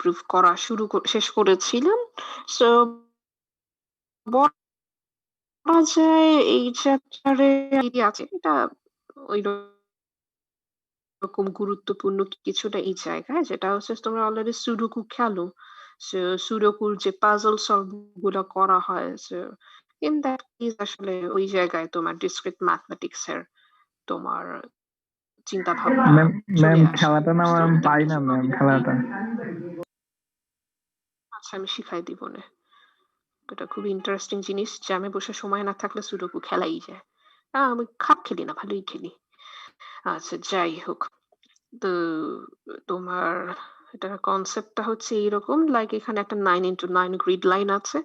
Proof করা শেষ করেছিলাম। সো বলা যায় এই চ্যাপ্টারে আছে এটা ওই রকম গুরুত্বপূর্ণ কিছুটা এই জায়গায়, যেটা হচ্ছে তোমরা অলরেডি সুডোকু খেলো। সো সুডোকুর যে পাজল সলভ গুলো করা হয়, সো ইন দ্যাট কেস আসলে ওই জায়গায় তোমার ডিসক্রিট ম্যাথমেটিক্স এর তোমার চিন্তা ভাবনা ম্যাম চলে আসে। খেলাটা না ম্যাম পাই না ম্যাম খেলাটা। আচ্ছা, আমি শিখাই দিব না। এটা খুবই ইন্টারেস্টিং জিনিস। জ্যামে বসে সময় না থাকলে সুডোকু খেলাই যায়। আমি খারাপ খেলি না, ভালোই খেলি। আচ্ছা, যাই হোক। তো তোমার এটার কনসেপ্টটা হচ্ছে এইরকম, লাইক এখানে একটা 9x9 গ্রিড লাইন আছে।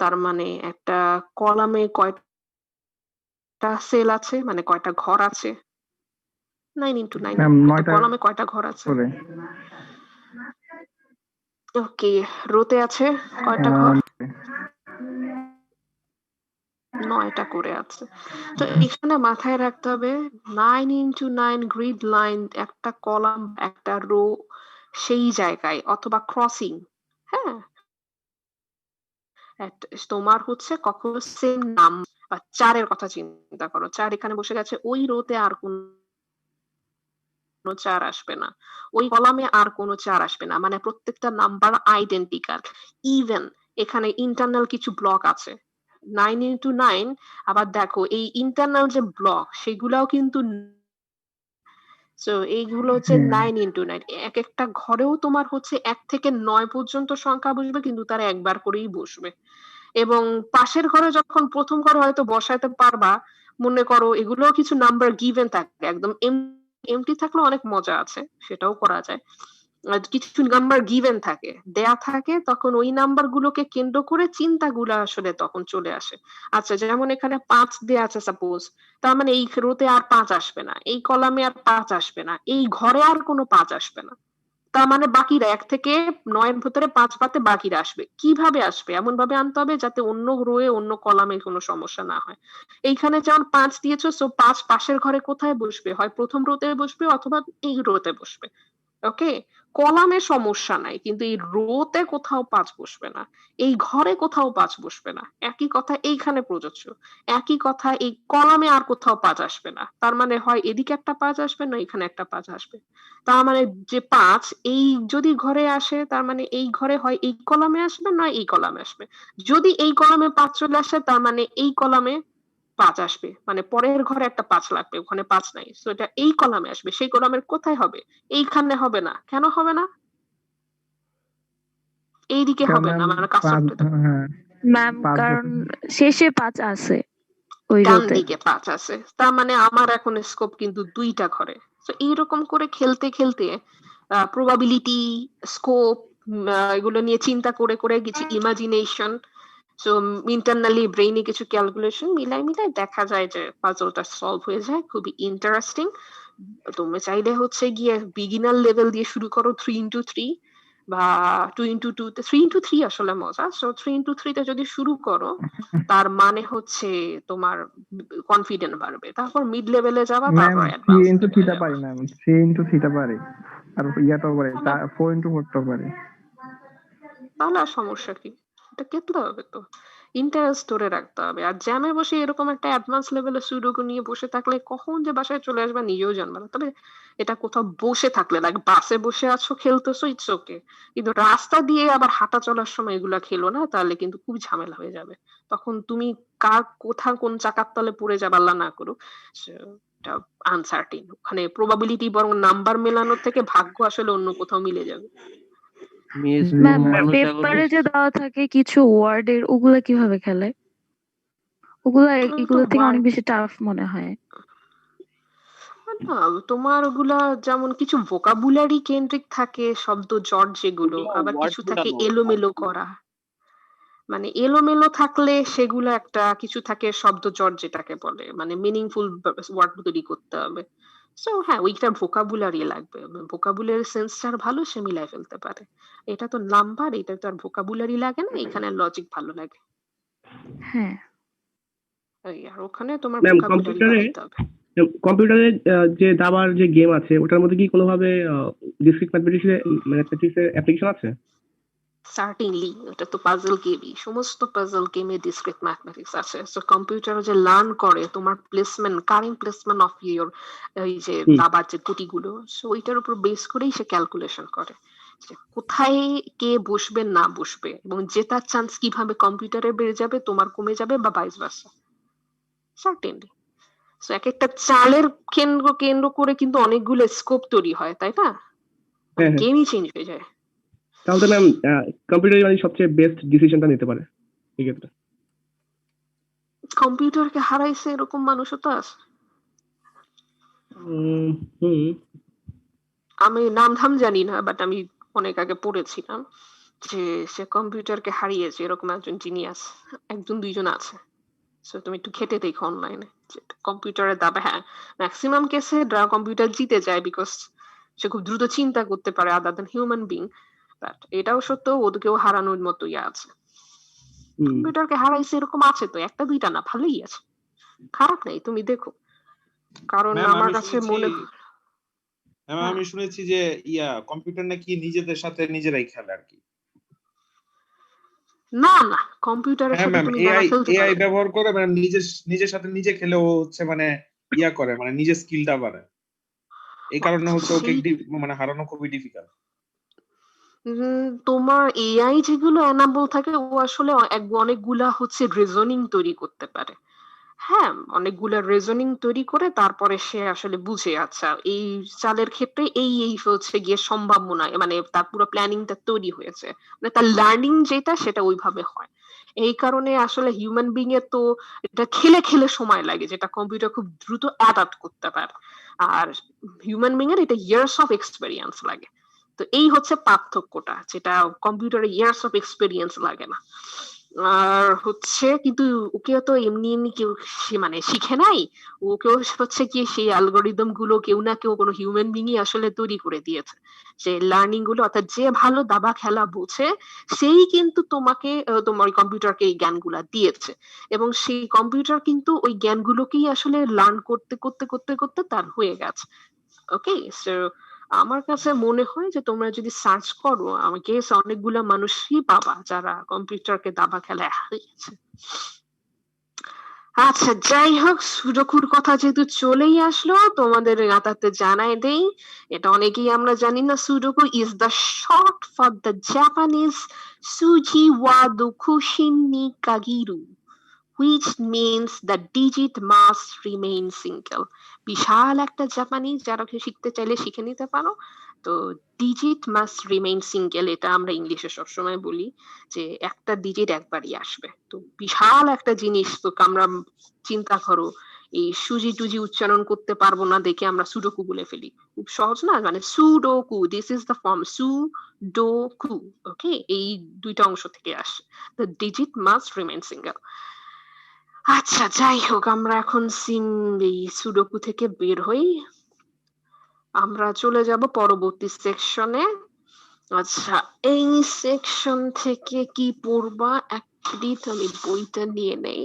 তার মানে একটা কলামে কয়টা সেল আছে, মানে কয়টা ঘর আছে? 9x9 ম্যাম একটা 9টা কলামে কয়টা ঘর আছে? করে। ওকে, রোতে আছে কয়টা ঘর? 9টা করে আছে। তো এখানে মাথায় রাখতে হবে 9x9 গ্রিড লাইন, একটা কলাম একটা রো সেই জায়গায় অথবা ক্রসিং, হ্যাঁ, তোমার হচ্ছে কখনো সেম নাম বা 4-এর কথা চিন্তা করো। 4 এখানে বসে গেছে, ওই রোতে আর কোন 4 আসবে না, ওই কলামে আর কোনো 4 আসবে না, মানে প্রত্যেকটা নাম্বার আইডেন্টিক্যাল। ইভেন এখানে ইন্টারনাল কিছু ব্লক আছে 9x9। আবার দেখো এই ইন্টারনাল যে ব্লক সেগুলাও কিন্তু, সো এইগুলো হচ্ছে 9x9। এক একটা ঘরেও তোমার হচ্ছে 1 থেকে 9 পর্যন্ত সংখ্যা বসবে, কিন্তু তারা একবার করেই বসবে। এবং পাশের ঘরে যখন প্রথম ঘরে হয়তো বসাইতে পারবা, মনে করো এগুলোও কিছু নাম্বার গিভেন থাকে, একদম এমটি থাকলে অনেক মজা আছে, সেটাও করা যায়। কিছু নাম্বার গিভেন থাকে, দেয়া থাকে, তখন ওই নাম্বার গুলোকে কেন্দ্র করে চিন্তাগুলো আসলে তখন চলে আসে। আচ্ছা, যেমন এখানে 5 দেয়া আছে সাপোজ, তার মানে এই রোতে আর 5 আসবে না, এই কলামে আর 5 আসবে না, এই ঘরে আর কোনো 5 আসবে না। তার মানে বাকিরা 1 থেকে 9-এর ভিতরে 5 পাতে বাকিরা আসবে। কিভাবে আসবে? এমন ভাবে আনতে হবে যাতে অন্য রোয়ে অন্য কলামে কোনো সমস্যা না হয়। এইখানে যেমন 5 দিয়েছো, সো 5 পাশের ঘরে কোথায় বসবে? হয় প্রথম রোতে বসবে অথবা এই রোতে বসবে। ওকে, কলামে সমস্যা নাই, কিন্তু এই রোতে কোথাও 5 বসবে না, এই ঘরে কোথাও 5 বসবে না। একই কথা এইখানে প্রযোজ্য। একই কথা এই কলামে আর কোথাও 5 আসবে না। তার মানে হয় এদিকে একটা 5 আসবে, না এখানে একটা 5 আসবে। তার মানে যে 5 এই যদি ঘরে আসে, তার মানে এই ঘরে হয় এই কলামে আসবে, না এই কলামে আসবে। যদি এই কলামে 5 চলে আসে, তার মানে এই কলামে 5 আসবে, মানে পরের ঘরে একটা 5 লাগবে, ওখানে 5 নাই, সো এটা এই কলামে আসবে। সেই কলামের কোথায় হবে? এইখানে হবে না। কেন হবে না? এইদিকে হবে না, মানে কার্সরটা দেখো, ম্যাম কারণ শেষে 5 আছে ওই ডান রোতে। দিকে 5 আছে। তার মানে আমার এখন স্কোপ কিন্তু 2টা ঘরে। তো এইরকম করে খেলতে খেলতে প্রবাবিলিটি, স্কোপ, এগুলো নিয়ে চিন্তা করে করে কিছু ইমাজিনেশন, সো ইন্টারনালি ব্রেইনে কিছু ক্যালকুলেশন মিলাই মিলাই দেখা যায় যে পাজলটা সলভ হয়ে যায়। খুবই ইন্টারেস্টিং। তুমি চাইলে হচ্ছে গিয়ে বিগিনার লেভেল দিয়ে শুরু করো 3x3 বা 2x2, 3x3 আসলে মজা। সো 3x3 তে যদি শুরু করো, তার মানে হচ্ছে তোমার কনফিডেন্ট বাড়বে, তারপর মিড লেভেলে যাবা, ম্যাম তারপর 3 অ্যাডভান্স ইনটু লেভেলে থিটা যাবা। পারি না, 3 ইনটু থিটা পারি, আর ইয়াটাও পারি, তাহলে 4 ইনটু 4টাও পারি। তাহলে আর সমস্যা কি? এটা কেটে হবে তো, ইন্টারেস্ট ধরে রাখতে হবে। আর জ্যামে বসে এরকম একটা অ্যাডভান্স লেভেলের সুডোকু নিয়ে বসে থাকলে কখন যে বাসায় চলে আসবে নিজেও জানবে না। তবে এটা কোথাও বসে থাকলে, লাইক বাসে বসে আছো খেলতেছো, ইটস ওকে, কিন্তু রাস্তা দিয়ে আবার হাঁটা চলার সময় এগুলা খেলো না, তাহলে কিন্তু খুব ঝামেলা হয়ে যাবে। তখন তুমি কার কোথা কোন চাকার তলে পড়ে যাবে আল্লাহ না করুক, এটা আনসার্টিন। ওখানে প্রবাবিলিটি বরং নাম্বার মেলানোর থেকে ভাগ্য আসলে অন্য কোথাও মিলে যাবে। ম্যাম পেপারে যে দেওয়া থাকে কিছু ওয়ার্ডের, ওগুলা কিভাবে খেলে? ওগুলা তো এগুলো থেকে অনেক ওয়ার্ড বেশি টাফ মনে হয়। না, তোমার ওগুলা যেমন কিছু ভোকাবুলারি কেন্দ্রিক থাকে, শব্দ জট যেগুলো, আবার কিছু থাকে এলোমেলো করা। মানে এলোমেলো থাকলে সেগুলো একটা কিছু থাকে শব্দ জট যেটাকে বলে, মানে মিনিংফুল ওয়ার্ড তৈরি করতে হবে। সো হ্যাঁ, ওইটার ভোকাবুলারি লাগবে। ভোকাবুলারি সেন্স যার ভালো সে মিলাই ফেলতে পারে। এটা তো নাম্বার, এটা তো আর ভোকাবুলারি লাগে না, এখানে লজিক ভালো লাগে। হ্যাঁ আর ওখানে তোমার ম্যাম ভোকাবুলারি কম্পিউটারে বাড়াইতে হবে। কম্পিউটারে যে দাবার যে গেম আছে ওটার মধ্যে কি কোনোভাবে ডিসক্রিট ম্যাথমেটিক্সের অ্যাপ্লিকেশন আছে? সার্টেনলি, এটা তো পাজল গেমই, সমস্ত পাজল গেমে ডিসক্রিট ম্যাথমেটিক্স আছে। সো কম্পিউটার যে লার্ন করে তোমার placement, current placement of your এই যে হুম। দাবার যে গুটিগুলো, সো ওইটার উপর বেস করেই সে ক্যালকুলেশন করে যে কোথায় কে বসবে না বসবে, এবং জেতার চান্স কিভাবে কম্পিউটারে বেড়ে যাবে, তোমার কমে যাবে, বা ভাইস ভার্সা। সার্টেনলি। সো এক একটা চালের কেন্দ্র কেন্দ্র করে কিন্তু অনেকগুলো স্কোপ তৈরি হয়, তাই না? হ্যাঁ, হ্যাঁ। গেমই চেঞ্জ হয়ে যায়। তাহলে ম্যাম কম্পিউটার মানে সবচেয়ে বেস্ট ডিসিশনটা নিতে পারে এক্ষেত্রে। কম্পিউটারকে হারাইছে এরকম মানুষও তো আছে। হুম। আমি নাম ধাম জানি না, বাট আমি অনেক আগে পড়েছিলাম যে সে কম্পিউটারকে হারিয়েছে, এরকম একজন জিনিয়াস একজন দুইজন আছে। সো তুমি একটু খেটে দেখো অনলাইনে যে কম্পিউটারের দাবা। হ্যাঁ, ম্যাক্সিমাম কেসে কম্পিউটার জিতে যায়, বিকজ সে খুব দ্রুত চিন্তা করতে পারে other than human being. But এটাও সত্য, ওদেরকেও হারানোর মতো ইয়ে আছে। কম্পিউটারকে হারাইছে এরকম আছে তো, একটা দুইটা না, ভালোই আছে, খারাপ নেই, তুমি দেখো। কারণ ম্যাম আমার আমি কাছে শুনেছি মনে ম্যাম হ্যাঁ, আমি শুনেছি যে কম্পিউটার নাকি নিজেদের সাথে নিজেরাই খেলে আর কি। না না, কম্পিউটারের হ্যাঁ সাথে ম্যাম, তুমি দাবা এআই খেলতে এআই পারবে। ব্যবহার করে মানে নিজের সাথে নিজে খেলে ও হচ্ছে মানে করে মানে নিজের স্কিলটা বাড়ে। এই কারণে হচ্ছে ওকে সেই মানে হারানো খুবই ডিফিকাল্ট। তোমার এআই যেগুলো এনাবল থাকে, ও আসলে অনেকগুলা হচ্ছে রিজনিং তৈরি করতে পারে। হ্যাঁ, অনেকগুলা রিজনিং তৈরি করে তারপরে সে আসলে বুঝে, আচ্ছা এই চালের ক্ষেত্রে এই হচ্ছে গিয়ে সম্ভাবনা, মানে তার পুরো প্ল্যানিংটা তৈরি হয়েছে, মানে তার লার্নিং যেটা সেটা ওইভাবে হয়। এই কারণে আসলে হিউম্যান বিং এর তো এটা খেলে খেলে সময় লাগে, যেটা কম্পিউটার খুব দ্রুত অ্যাডাপ্ট করতে পারে। আর হিউম্যান বিং এর এটা ইয়ার্স অফ এক্সপেরিয়েন্স লাগে। তো এই হচ্ছে পার্থক্যটা, যেটা কম্পিউটারে ইয়ার্স অফ এক্সপেরিয়েন্স লাগে না। আর হচ্ছে কিন্তু ওকেও তো এমনি এমনি কেউ মানে শিখে নাই, ওকেও হচ্ছে কি সেই অ্যালগোরিদম গুলো কেউ না কেউ কোনো হিউম্যান বিংই আসলে তৈরি করে দিয়েছে। যে লার্নিং গুলো, অর্থাৎ যে ভালো দাবা খেলা বোঝে সেই কিন্তু তোমাকে তোমার কম্পিউটারকে এই জ্ঞানগুলা দিয়েছে, এবং সেই কম্পিউটার কিন্তু ওই জ্ঞানগুলোকেই আসলে লার্ন করতে করতে করতে করতে তার হয়ে গেছে। ওকে, সো আমার কাছে মনে হয় যে তোমরা যদি সার্চ করো, আমাকে অনেকগুলা মানুষই পাবা যারা কম্পিউটারকে দাবা খেলায় হারিয়েছে। আচ্ছা, যাই হোক, সুডোকুর কথা যেহেতু চলেই আসলো, তোমাদের গাতাতে জানাই দেই, এটা অনেকেই আমরা জানি না, sudoku is the short for the Japanese সুজি ওয়া দোকুশিন নি কাগিরু, which means the digit must remain single. বিশাল একটা জাপানি, যারা কেউ শিখতে চাইলে শিখে নিতে পারো। তো ডিজিট মাস্ট রিমেইন সিঙ্গেল, এটা আমরা ইংলিশে সবসময় বলি যে একটা ডিজিট একবারই আসবে। তো বিশাল একটা জিনিস, তো আমরা চিন্তা করো এই সুজি টুজি উচ্চারণ করতে পারবো না দেখে আমরা সুডোকু বলে ফেলি। খুব সহজ না, মানে sudoku, this is the form sudoku. Okay, এই দুইটা অংশ থেকে আসে, the digit must remain single. আচ্ছা, যাই হোক, আমরা এখন এই সুডোকু থেকে বের হই, আমরা চলে যাব পরবর্তী সেকশনে। আচ্ছা, এই সেকশন থেকে কি পড়বা, এক মিনিট আমি বইটা নিয়ে নেই।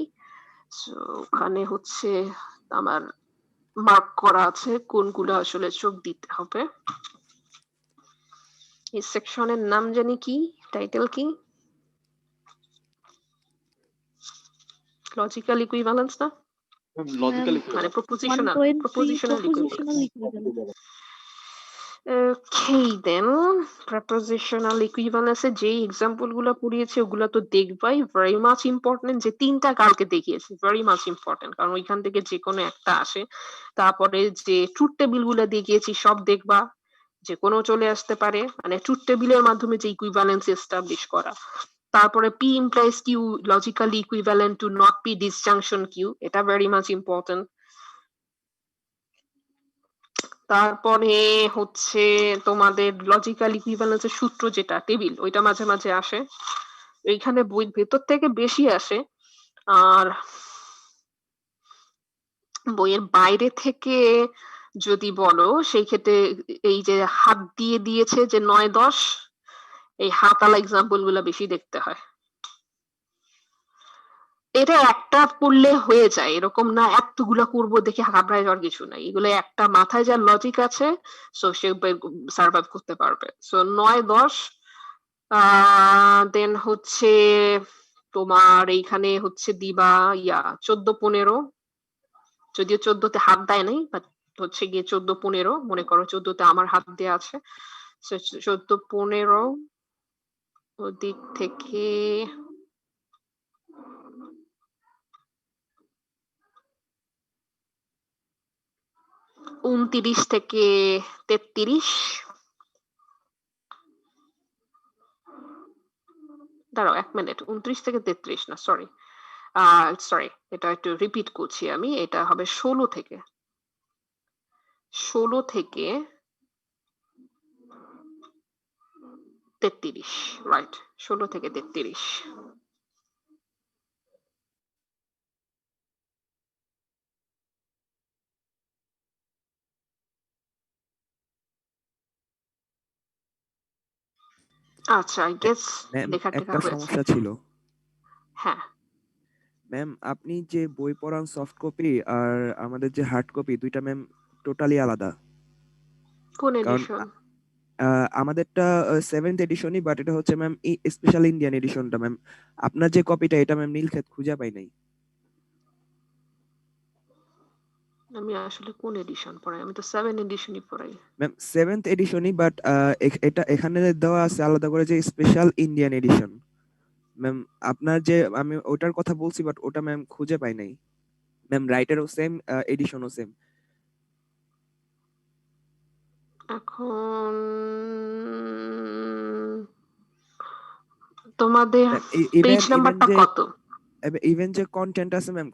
সো ওখানে হচ্ছে আমার মার্ক করা আছে কোনগুলো আসলে চোখ দিতে হবে। এই সেকশনের নাম জানি কি, টাইটেল কি, লজিক্যাল ইকুইভ্যালেন্স না, লজিক্যাল মানে propositional 1.3 propositional propositional equivalence. equivalence. Okay then, prepositional equivalence এর যে এক্সাম্পল গুলো পড়িয়েছে ওগুলো তো দেখবাই, ভেরি মাচ ইম্পর্টেন্ট। যে তিনটা কালকে দেখিয়েছি ভেরি মাচ ইম্পর্টেন্ট, কারণ ওইখান থেকে যে কোনো একটা আসে। তারপরে যে ট্রুথ টেবিল গুলো দেখিয়েছি সব দেখবা, যে কোনো চলে আসতে পারে, মানে ট্রুথ টেবিলের মাধ্যমে যে ইকুইভ্যালেন্স এস্টাবলিশ করা। তারপরে P implies Q logically equivalent to not P disjunction Q, এটা ভেরি মাচ ইম্পর্টেন্ট। তারপরে হচ্ছে তোমাদের লজিক্যাল ইকুইভ্যালেন্সের সূত্র, যেটা টেবিল, ওইটা মাঝে মাঝে আসে, এইখানে বইয়ের ভেতর থেকে বেশি আসে। আর বইয়ের বাইরে থেকে যদি বলো, সেই ক্ষেত্রে এই যে হাত দিয়ে দিয়েছে যে 9-10, এই হাতালা এক্সাম্পল গুলা বেশি দেখতে হয়। এটা একটা পড়লে হয়ে যায়, এরকম না এতগুলা করবো দেখে ঘাবড়ায় যাওয়ার কিছু নাই, এগুলো একটা মাথায় যার লজিক আছে সো সে সার্ভাইভ করতে পারবে। সো 9-10 দেন হচ্ছে তোমার এইখানে হচ্ছে দিবা 14-15, যদিও 14-তে হাত দেয় নাই বাট হচ্ছে গিয়ে 14-15, মনে করো 14-তে আমার হাত দেয়া আছে, 14-15 ওদিক থেকে 29-33, দাঁড়াও 1 মিনিট, 29-33 না, সরি সরি, এটা একটু রিপিট করছি আমি, এটা হবে 16 থেকে 33, রাইট, 16-33। আচ্ছা, আই গেস ম্যাম লেখা টেখা একটা হয়েছে। সমস্যা ছিল। হ্যাঁ, ম্যাম আপনি যে বই পড়ান সফট কপি আর আমাদের যে হার্ড কপি দুইটা ম্যাম টোটালি আলাদা। কোন কারণ এডিশন? আমাদেরটা 7th এডিশনই, বাট এটা হচ্ছে ম্যাম স্পেশাল ইন্ডিয়ান এডিশনটা ম্যাম। আপনার যে কপিটা এটা ম্যাম নীলক্ষেত খুঁজে পাই নাই। আমি আসলে কোন এডিশন পড়াই? আমি তো 7 এডিশনই পড়াই। ম্যাম 7th এডিশনই, বাট এটা এখানে দেওয়া আছে আলাদা করে যে স্পেশাল ইন্ডিয়ান এডিশন। ম্যাম আপনার যে আমি ওটার কথা বলছি, বাট ওটা ম্যাম খুঁজে পাই নাই। ম্যাম রাইটারও সেম, এডিশনও সেম। এখন তোমাদের ম্যাম পেজ ইভেন নাম্বারটা যে কত? ইভেন যে কন্টেন্ট আছে ম্যাম,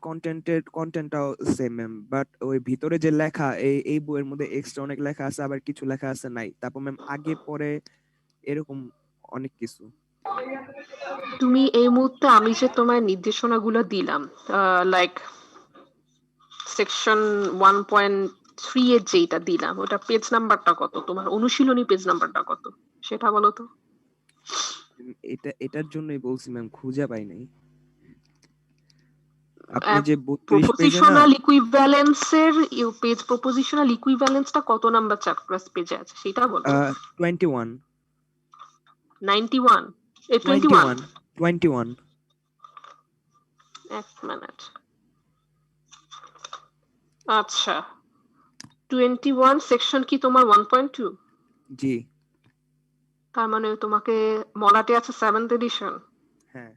কন্টেন্টটাও সেম ম্যাম, বাট ওই ভিতরে যে লেখা এই বইয়ের মধ্যে এক্সট্রা অনেক লেখা আছে, আবার কিছু লেখা আছে নাই। তারপর ম্যাম আগে পরে এরকম অনেক কিছু। তুমি এই মুহূর্তে আমি যে তোমার নির্দেশনাগুলো দিলাম, লাইক সেকশন 1.3 এর যেটা দিলাম ওটা পেজ নাম্বারটা কত? তোমার অনুশীলনী পেজ নাম্বারটা কত সেটা বলো তো। এটার জন্যই বলছি ম্যাম খুঁজে পাই নাই। আপনি যে 32 পেজে না, প্রপোজিশনাল ইকুইভ্যালেন্সের পেজ, প্রপোজিশনাল ইকুইভ্যালেন্সটা কত নাম্বার চ্যাপ্টার পেজে আছে সেটা বলো। 21 91 এই 21 21 এক মিনিট, আচ্ছা 21 সেকশন কি তোমার 1.2? জি তার মানে তোমাকে মলাটে আছে 7th এডিশন। হ্যাঁ।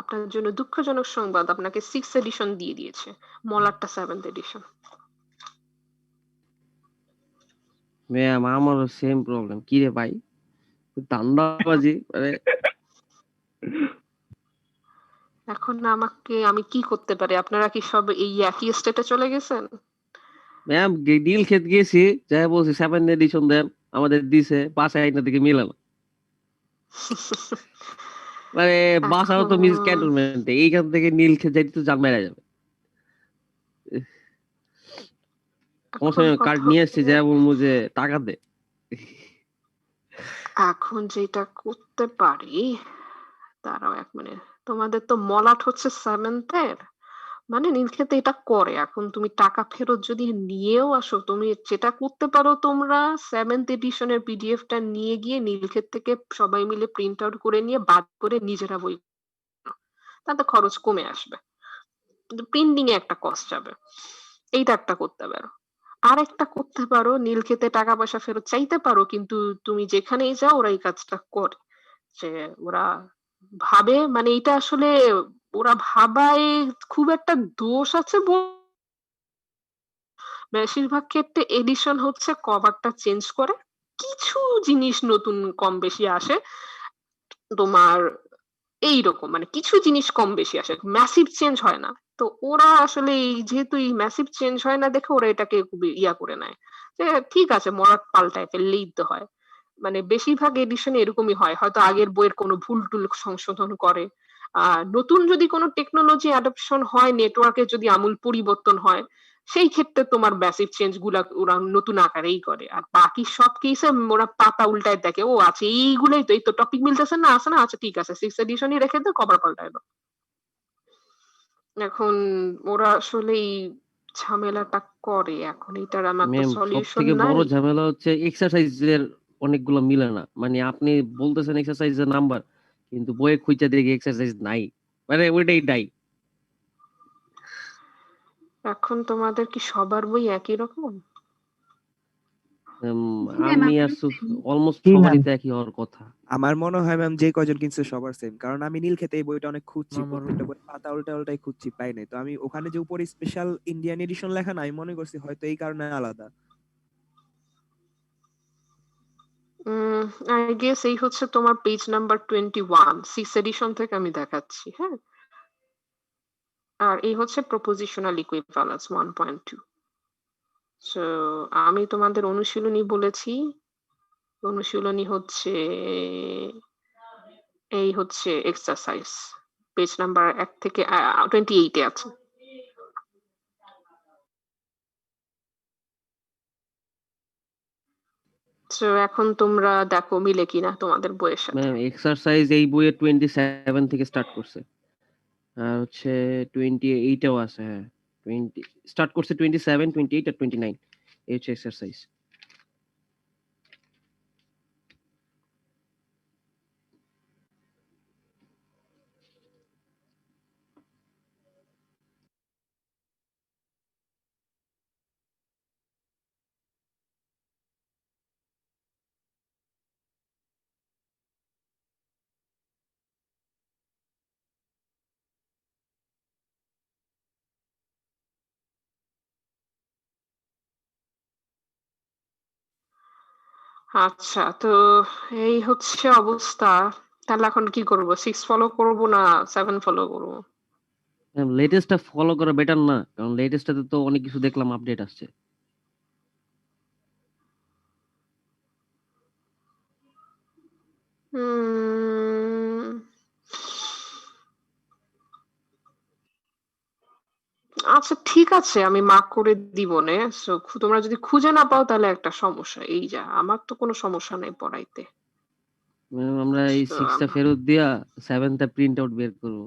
আপনার জন্য দুঃখজনক সংবাদ, আপনাকে 6th এডিশন দিয়ে দিয়েছে, মলাটটা 7th এডিশন। ম্যাম আমারও সেম প্রবলেম। কি রে ভাই, ধান্দাবাজি মানে। এখন আমি কি করতে পারি? আপনারা কি সব এই একই স্টেটে চলে গেছেন? ম্যাম ডিল খেত গেছি, যাই বলছি 7 এডিশন দেন, আমাদের দিছে বাসায় আইনা দিকে মিলে না। মানে বাসাও তো মিস এখন ক্যান্টনমেন্টে, এইখান থেকে নীল খেত যাইতে তো জান মেরা যাবে। আমার এখন কার্ড কথা নিয়ে আসছি, হচ্ছে, যাই বলবো যে টাকা দে। এখন যেটা করতে পারি, দাঁড়াও 1 মিনিট, তোমাদের তো মলাট হচ্ছে 7th এর, মানে নীলক্ষেতে এটা করে। এখন তুমি টাকা ফেরত যদি নিয়েও আসো, তুমি যেটা করতে পারো, তোমরা 7th এডিশনের পিডিএফটা নিয়ে গিয়ে নীলক্ষেত থেকে সবাই মিলে প্রিন্ট আউট করে নিয়ে বাদ করে নিজেরা বই করো। তাতে খরচ কমে আসবে, কিন্তু প্রিন্টিং এ একটা কস্ট যাবে। এইটা একটা করতে পারো। আর একটা করতে পারো, নীলক্ষেতে টাকা পয়সা ফেরত চাইতে পারো, কিন্তু তুমি যেখানেই যাও ওরা এই কাজটা করে, যে ওরা ভাবে, মানে এটা আসলে ওরা ভাবায় খুব একটা দোষ আছে বেশিরভাগ ক্ষেত্রে এডিশন হচ্ছে কভারটা চেঞ্জ করে, কিছু জিনিস নতুন কম বেশি আসে তোমার, এইরকম মানে কিছু জিনিস কম বেশি আসে, ম্যাসিভ চেঞ্জ হয় না। তো ওরা আসলে এই যেহেতু এই ম্যাসিভ চেঞ্জ হয় না দেখে ওরা এটাকে খুবই করে নেয়, যে ঠিক আছে মরাট পাল্টায় ফেললেই তো হয়। মানে বেশিরভাগ এডিশনে এরকমই হয়, হয়তো আগের বইয়ের কোনো ভুল টুল সংশোধন করে। নতুন যদি কোনো টেকনোলজি অ্যাডপশন হয়, নেটওয়ার্কের যদি আমূল পরিবর্তন হয়, সেই ক্ষেত্রে তোমার ম্যাসিভ চেঞ্জ গুলা ওরা নতুন আকারেই করে। আর বাকি সব কেসে ওরা পাতা উল্টায় দেখে, ও আছে এইগুলোই তো, এই তো টপিক মিলতেছে না, আছে না, আচ্ছা ঠিক আছে 6th এডিশনই রেখে দাও, কভার পাল্টায় দাও। এখন ওরা আসলেই ঝামেলাটা করে, এখন এটার আমার তো ম্যাম সব সলিউশন থেকে নাই। বড় ঝামেলা হচ্ছে এক্সারসাইজের অনেকগুলো মিলে না, মানে আপনি বলতেছেন এক্সারসাইজের নাম্বার, কিন্তু বইয়ে খুঁজে দেখি এক্সারসাইজ নাই, মানে ওইটাই নাই। এখন তোমাদের কি সবার বই একই রকম? আমি আর অলমোস্ট কি সবারই ম্যাম? তো একই হওয়ার কথা। আমার মনে হয় ম্যাম যে কয়জন কিনছে সবার সেম, কারণ আমি নীল খেতে এই বইটা অনেক খুঁজছি, প্রত্যেকটা বই পাতা উল্টাই খুঁজছি, পাই নাই। তো আমি ওখানে যে উপরে স্পেশাল ইন্ডিয়ান এডিশন লেখা না, আমি মনে করছি হয়তো এই কারণে আলাদা। আই গেস এই হচ্ছে তোমার পেজ নাম্বার 21, 6 এডিশন থেকে আমি দেখাচ্ছি, হ্যাঁ। আর এই হচ্ছে প্রপোজিশনাল ইকুইভ্যালেন্স 1.2। সো আমি তোমাদের অনুশীলনী বলেছি, অনুশীলনী হচ্ছে এই হচ্ছে এক্সারসাইজ, পেজ নাম্বার 1 থেকে 28 এ আছে। সো এখন তোমরা দেখো মিলে কিনা তোমাদের বইয়ের সাথে। ম্যাম এক্সারসাইজ এই বইয়ে 27 থেকে স্টার্ট করছে, আর হচ্ছে 28 এও আছে। হ্যাঁ 20 স্টার্ট করছে, 27, 28 আর 29 এই হচ্ছে এক্সারসাইজ। আচ্ছা, তো এই হচ্ছে অবস্থা। তাহলে এখন কি করব? 6 ফলো করব না 7 ফলো করব? ম্যাম লেটেস্টটা ফলো করা বেটার না, কারণ লেটেস্টটাতে তো অনেক কিছু দেখলাম আপডেট আসছে। উম, আচ্ছা ঠিক আছে, আমি মার্ক করে দিব নে। সো তোমরা যদি খুঁজে না পাও তাহলে একটা সমস্যা, এই যা, আমার তো কোনো সমস্যা নেই পড়াইতে। ম্যাম আমরা এই So, 6টা ফেরত দিয়া 7টা প্রিন্ট আউট বের করব,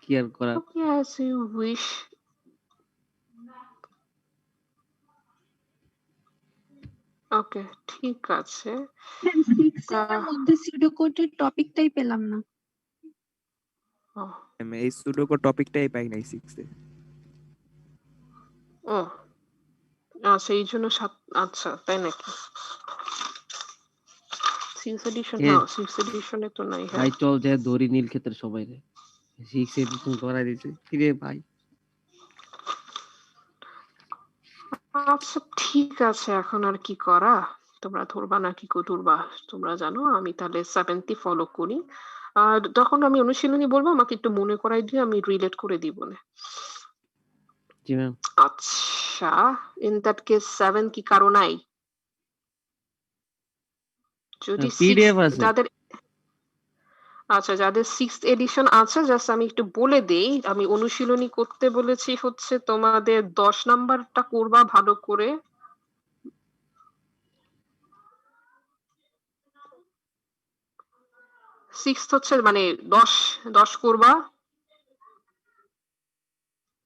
কি আর করা। okay, as you wish. ওকে, ঠিক আছে। ম্যাম 6 এর আহ, মধ্যে সিউডোকোডের টপিকটাই পেলাম না। ও, আমি এই সুডোকো টপিকটাই পাই নাই 6 এ। ও, আচ্ছা এই জন্য আচ্ছা তাই নাকি? 6 এডিশন, এ হ্যাঁ 6 এডিশনে তো নাই, ভাই হ্যাঁ। চল যে ধরি নীল ক্ষেত্রে সবাই রে 6 এডিশন করাই দিছে কিরে ভাই। আচ্ছা ঠিক আছে, এখন আর কি করা? তোমরা ধরবা নাকি ধরবা তোমরা জানো। আমি তাহলে 7th ফলো করি, আর তখন আমি অনুশীলনী বলবো, আমাকে একটু মনে করাই দিয়ে আমি রিলেট করে দিব না। জি ম্যাম। আচ্ছা, ইন দ্যাট কেস 7 কি কারো নাই? যদি 6 পিডিএফ আছে। যাদের, আচ্ছা যাদের 6th এডিশন আছে, জাস্ট আমি একটু বলে দেই, আমি অনুশীলনী করতে বলেছি হচ্ছে তোমাদের 10 নাম্বারটা করবা ভালো করে। সিক্সথ হচ্ছে মানে 10 করবা,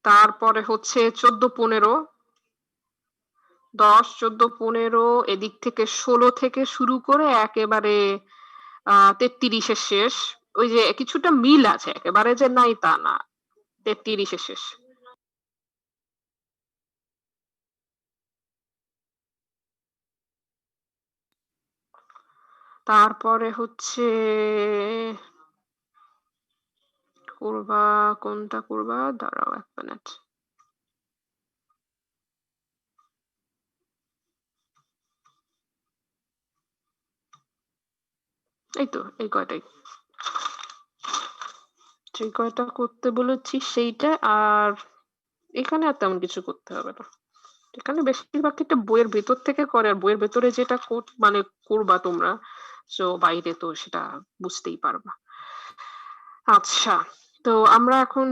তারপরে হচ্ছে 14, 15, 10, 14, 15, এদিক থেকে 16 থেকে শুরু করে একেবারে 33 শেষ। ওই যে কিছুটা মিল আছে, একেবারে যে নাই তা না, 33 শেষ। তারপরে হচ্ছে করবা, কোনটা করবা, দাঁড়াও 1 মিনিট। এই তো এই কয়টাই, যে কয়টা করতে বলেছি সেইটা। আর এখানে আর তেমন কিছু করতে হবে না, এখানে বেশিরভাগ ক্ষেত্রে বইয়ের ভেতর থেকে করে, আর বইয়ের ভেতরে যেটা মানে করবা তোমরা, তো বাইরে তো সেটা বুঝতেই পারবা। আচ্ছা, তো আমরা এখন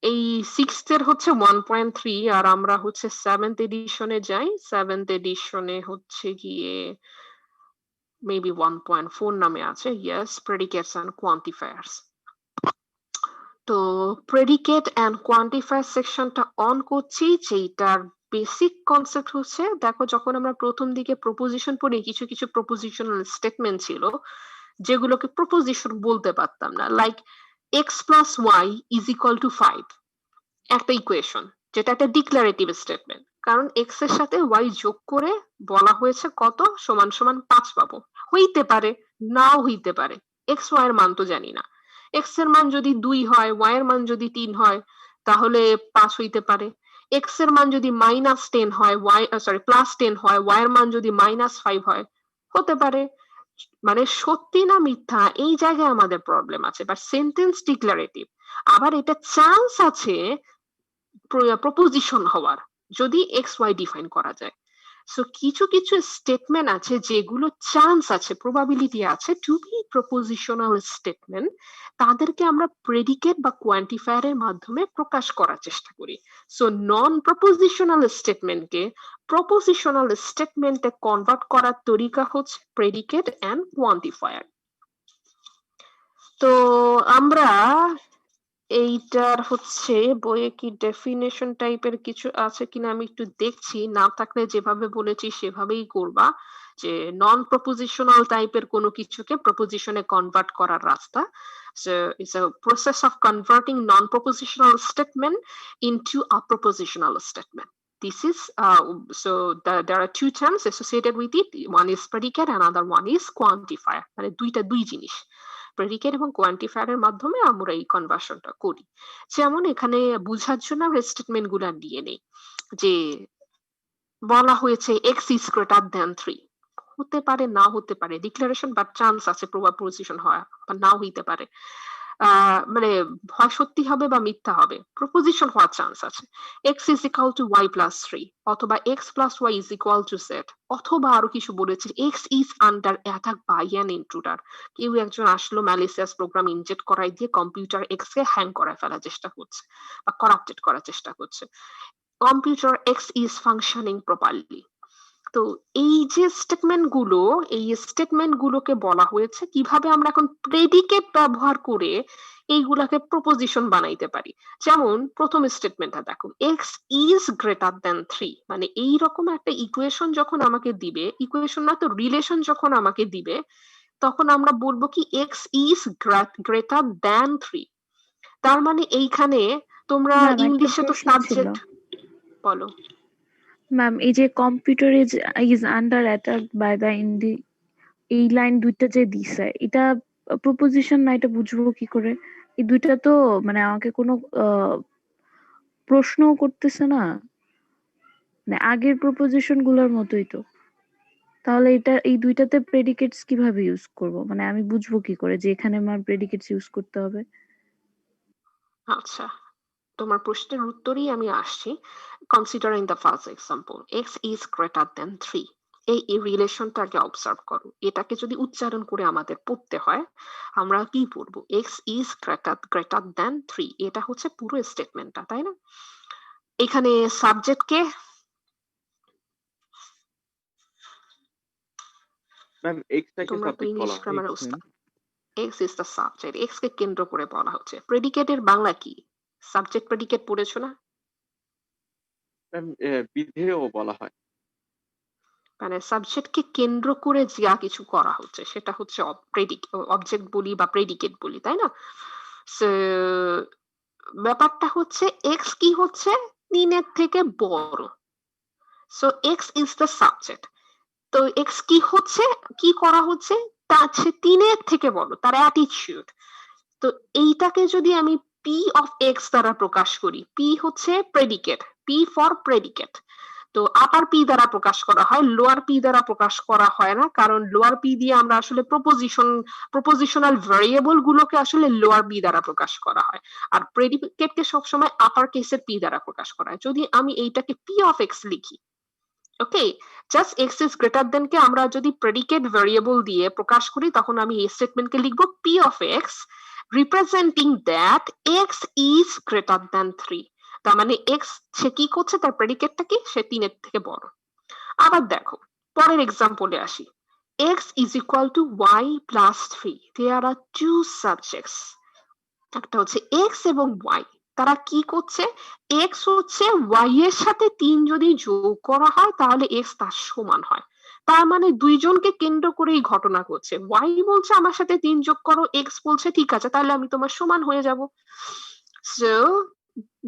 এই 6th এর হচ্ছে 1.3, আর আমরা হচ্ছে 7th এডিশনে যাই। 7th এডিশনে হচ্ছে গিয়ে মেবি 1.4 নামে আছে, ইয়েস, প্রেডিকেটস এন্ড কোয়ান্টিফায়ার্স। তো প্রেডিকেট এন্ড কোয়ান্টিফায়ার সেকশনটা অন করছি, যেটার বেসিক কনসেপ্ট হচ্ছে, দেখো যখন আমরা প্রথম দিকে প্রপোজিশন পড়ি, কিছু কিছু প্রপোজিশনাল স্টেটমেন্ট ছিল যেগুলোকে প্রপোজিশন বলতে পারতাম না, like X plus Y is equal to 5, একটা ইকুয়েশন যেটা একটা ডিক্লারেটিভ স্টেটমেন্ট, কারণ এক্স এর সাথে ওয়াই যোগ করে বলা হয়েছে কত সমান সমান 5 পাবো। হইতে পারে, নাও হইতে পারে, এক্স ওয়াই এর মান তো জানি না। এক্স এর মান যদি 2 হয়, ওয়াই এর মান যদি 3 হয়, তাহলে 5 হইতে পারে। এক্স এর মান যদি -10 হয়, ওয়াই +10 হয়, ওয়াই এর মান যদি -5 হয়, হতে পারে। মানে সত্যি না মিথ্যা, এই জায়গায় আমাদের প্রবলেম আছে। বাট সেন্টেন্স ডিক্লারেটিভ, আবার এটা চান্স আছে প্রপোজিশন হওয়ার, যদি এক্স ওয়াই ডিফাইন করা যায়। সো কিছু কিছু স্টেটমেন্ট আছে যেগুলো চান্স আছে, প্রবাবিলিটি আছে টু বি প্রপোজিশনাল স্টেটমেন্ট, তাদেরকে আমরা প্রেডিকেট বা কোয়ান্টিফায়ারের মাধ্যমে প্রকাশ করার চেষ্টা করি। সো নন প্রপোজিশনাল স্টেটমেন্টকে প্রপোজিশনাল স্টেটমেন্টে কনভার্ট করার তরিকা হচ্ছে প্রেডিকেট এন্ড কোয়ান্টিফায়ার। তো আমরা এইটার হচ্ছে বইয়ে কি ডেফিনেশন টাইপের কিছু আছে কিনা আমি একটু দেখছি, না থাকলে যেভাবে বলেছি সেভাবেই করবা, যে নন প্রপোজিশনাল টাইপের কোনো কিছুকে প্রপোজিশনে কনভার্ট করার রাস্তা। So it's a process of converting non-propositional statement into a propositional statement. This is so there are two terms associated with it. One is predicate, another one is quantifier. মানে দুইটা দুই জিনিস, predicate এবং কোয়ান্টিফায়ারের মাধ্যমে আমরা এই কনভার্সনটা করি। যেমন এখানে বুঝার জন্য আমরা স্টেটমেন্ট গুলা নিয়ে নেই, যে বলা হয়েছে এক্স ইজ গ্রেটার দ্যান 3, হতে পারে না হতে পারে, ডিক্লারেশন বাট চান্স আছে প্রপোজিশন হয় বা নাও হইতে পারে। মানে হয় সত্যি হবে বা মিথ্যা হবে, প্রপোজিশন হওয়ার চান্স আছে। X is equal to Y plus 3, অথবা X plus Y is equal to Z, অথবা আরো কিছু বলেছে X is under attack by an intruder, কেউ একজন আসলো ম্যালিসিয়াস প্রোগ্রাম ইনজেক্ট করাই দিয়ে কম্পিউটার এক্স কে হ্যাং করায় ফেলার চেষ্টা করছে বা করাপ্টেড করার চেষ্টা করছে। Computer X is functioning properly. তো এই যে স্টেটমেন্ট গুলো, এই স্টেটমেন্ট গুলোকে বলা হয়েছে কিভাবে আমরা এখন প্রেডিকেট ব্যবহার করে এইগুলাকে প্রপোজিশন বানাইতে পারি। যেমন প্রথম স্টেটমেন্টটা দেখো, এক্স ইজ গ্রেটার দ্যান 3, মানে এইরকম একটা ইকুয়েশন যখন আমাকে দিবে, ইকুয়েশন না তো রিলেশন যখন আমাকে দিবে, তখন আমরা বলবো কি এক্স ইজ গ্রেটার দ্যান 3। তার মানে এইখানে তোমরা ম্যাম একটা ইংলিশে তো প্রশ্ন ছিল। সাবজেক্ট বলো। ম্যাম এই যে computer is under attack by the indie, এই লাইন দুইটা যে দিছে, এটা প্রপোজিশন না, এটা বুঝবো কি করে? এই দুইটা তো মানে আমাকে কোনো প্রশ্ন করতেছে না, মানে আগের প্রপোজিশন গুলোর মতোই তো। তাহলে এটা এই দুইটাতে প্রেডিকেটস কিভাবে ইউজ করব? মানে আমি বুঝবো কি করে যে এখানে আমার প্রেডিকেটস ইউজ করতে হবে? আচ্ছা, তোমার প্রশ্নের উত্তরই আমি আসছি। Considering the first example, x is greater than 3, এই রিলেশনটাকে অবজার্ভ করো। এটাকে যদি উচ্চারণ করে আমাদের পড়তে হয়, আমরা কি পড়বো? এক্স ইজ গ্রেটার দ্যান 3, এটা হচ্ছে পুরো স্টেটমেন্টটা, তাই না? এখানে সাবজেক্ট কে? ম্যাম এক্সটাকে তোমরা তো সাবজেক্ট ইংলিশ বলা হয়। গ্রামার উস্তাদ। X is the subject, x কে কেন্দ্র করে বলা হচ্ছে। প্রেডিকেটের বাংলা কি? সাবজেক্ট প্রেডিকেট পড়েছো না? ম্যাম বিধেয় বলা হয়। মানে সাবজেক্টকে কেন্দ্র করে যা কিছু করা হচ্ছে সেটা হচ্ছে অবজেক্ট বলি বা প্রেডিকেট বলি, তাই না? So, ব্যাপারটা হচ্ছে এক্স কি হচ্ছে? 3 এর থেকে বড়। So x is the subject. তো এক্স কি হচ্ছে, কি করা হচ্ছে? তার 3 এর থেকে বড়, তার অ্যাটিটিউড। তো এইটাকে যদি আমি পি অফ এক্স দ্বারা প্রকাশ করি, পি হচ্ছে প্রেডিকেট, পি ফর প্রেডিকেট। তো আপার পি দ্বারা প্রকাশ করা হয়, লোয়ার পি দ্বারা প্রকাশ করা হয় না, কারণ লোয়ার পি দিয়ে আমরা আসলে প্রপোজিশনাল ভ্যারিয়েবল গুলোকে আসলে লোয়ার পি দ্বারা প্রকাশ করা হয়, আর প্রেডিকেটকে সবসময় আপার কেসের পি দ্বারা প্রকাশ করা হয়। যদি আমি এইটাকে পি অফ এক্স লিখি, okay, just x is greater than কে আমরা যদি প্রেডিকেট ভ্যারিয়েবল দিয়ে প্রকাশ করি, তখন আমি এই স্টেটমেন্টকে লিখবো P of x representing that x is greater দেন 3। তার মানে এক্স সে কি করছে, তার প্রেডিকেটটা কি, সে 3 এর থেকে বড়। আবার দেখো পরের এক্সাম্পলে আসি, X is equal to Y plus 3, there are two subjects. একটা হচ্ছে এক্স এবং ওয়াই, তারা কি করছে, এক্স হচ্ছে ওয়াই এর সাথে 3 যদি যোগ করা হয় তাহলে এক্স তার সমান হয়। তার মানে দুইজনকে কেন্দ্র করে এই ঘটনা ঘটছে, ওয়াই বলছে আমার সাথে 3 যোগ করো, এক্স বলছে ঠিক আছে তাহলে আমি তোমার সমান হয়ে যাব। সো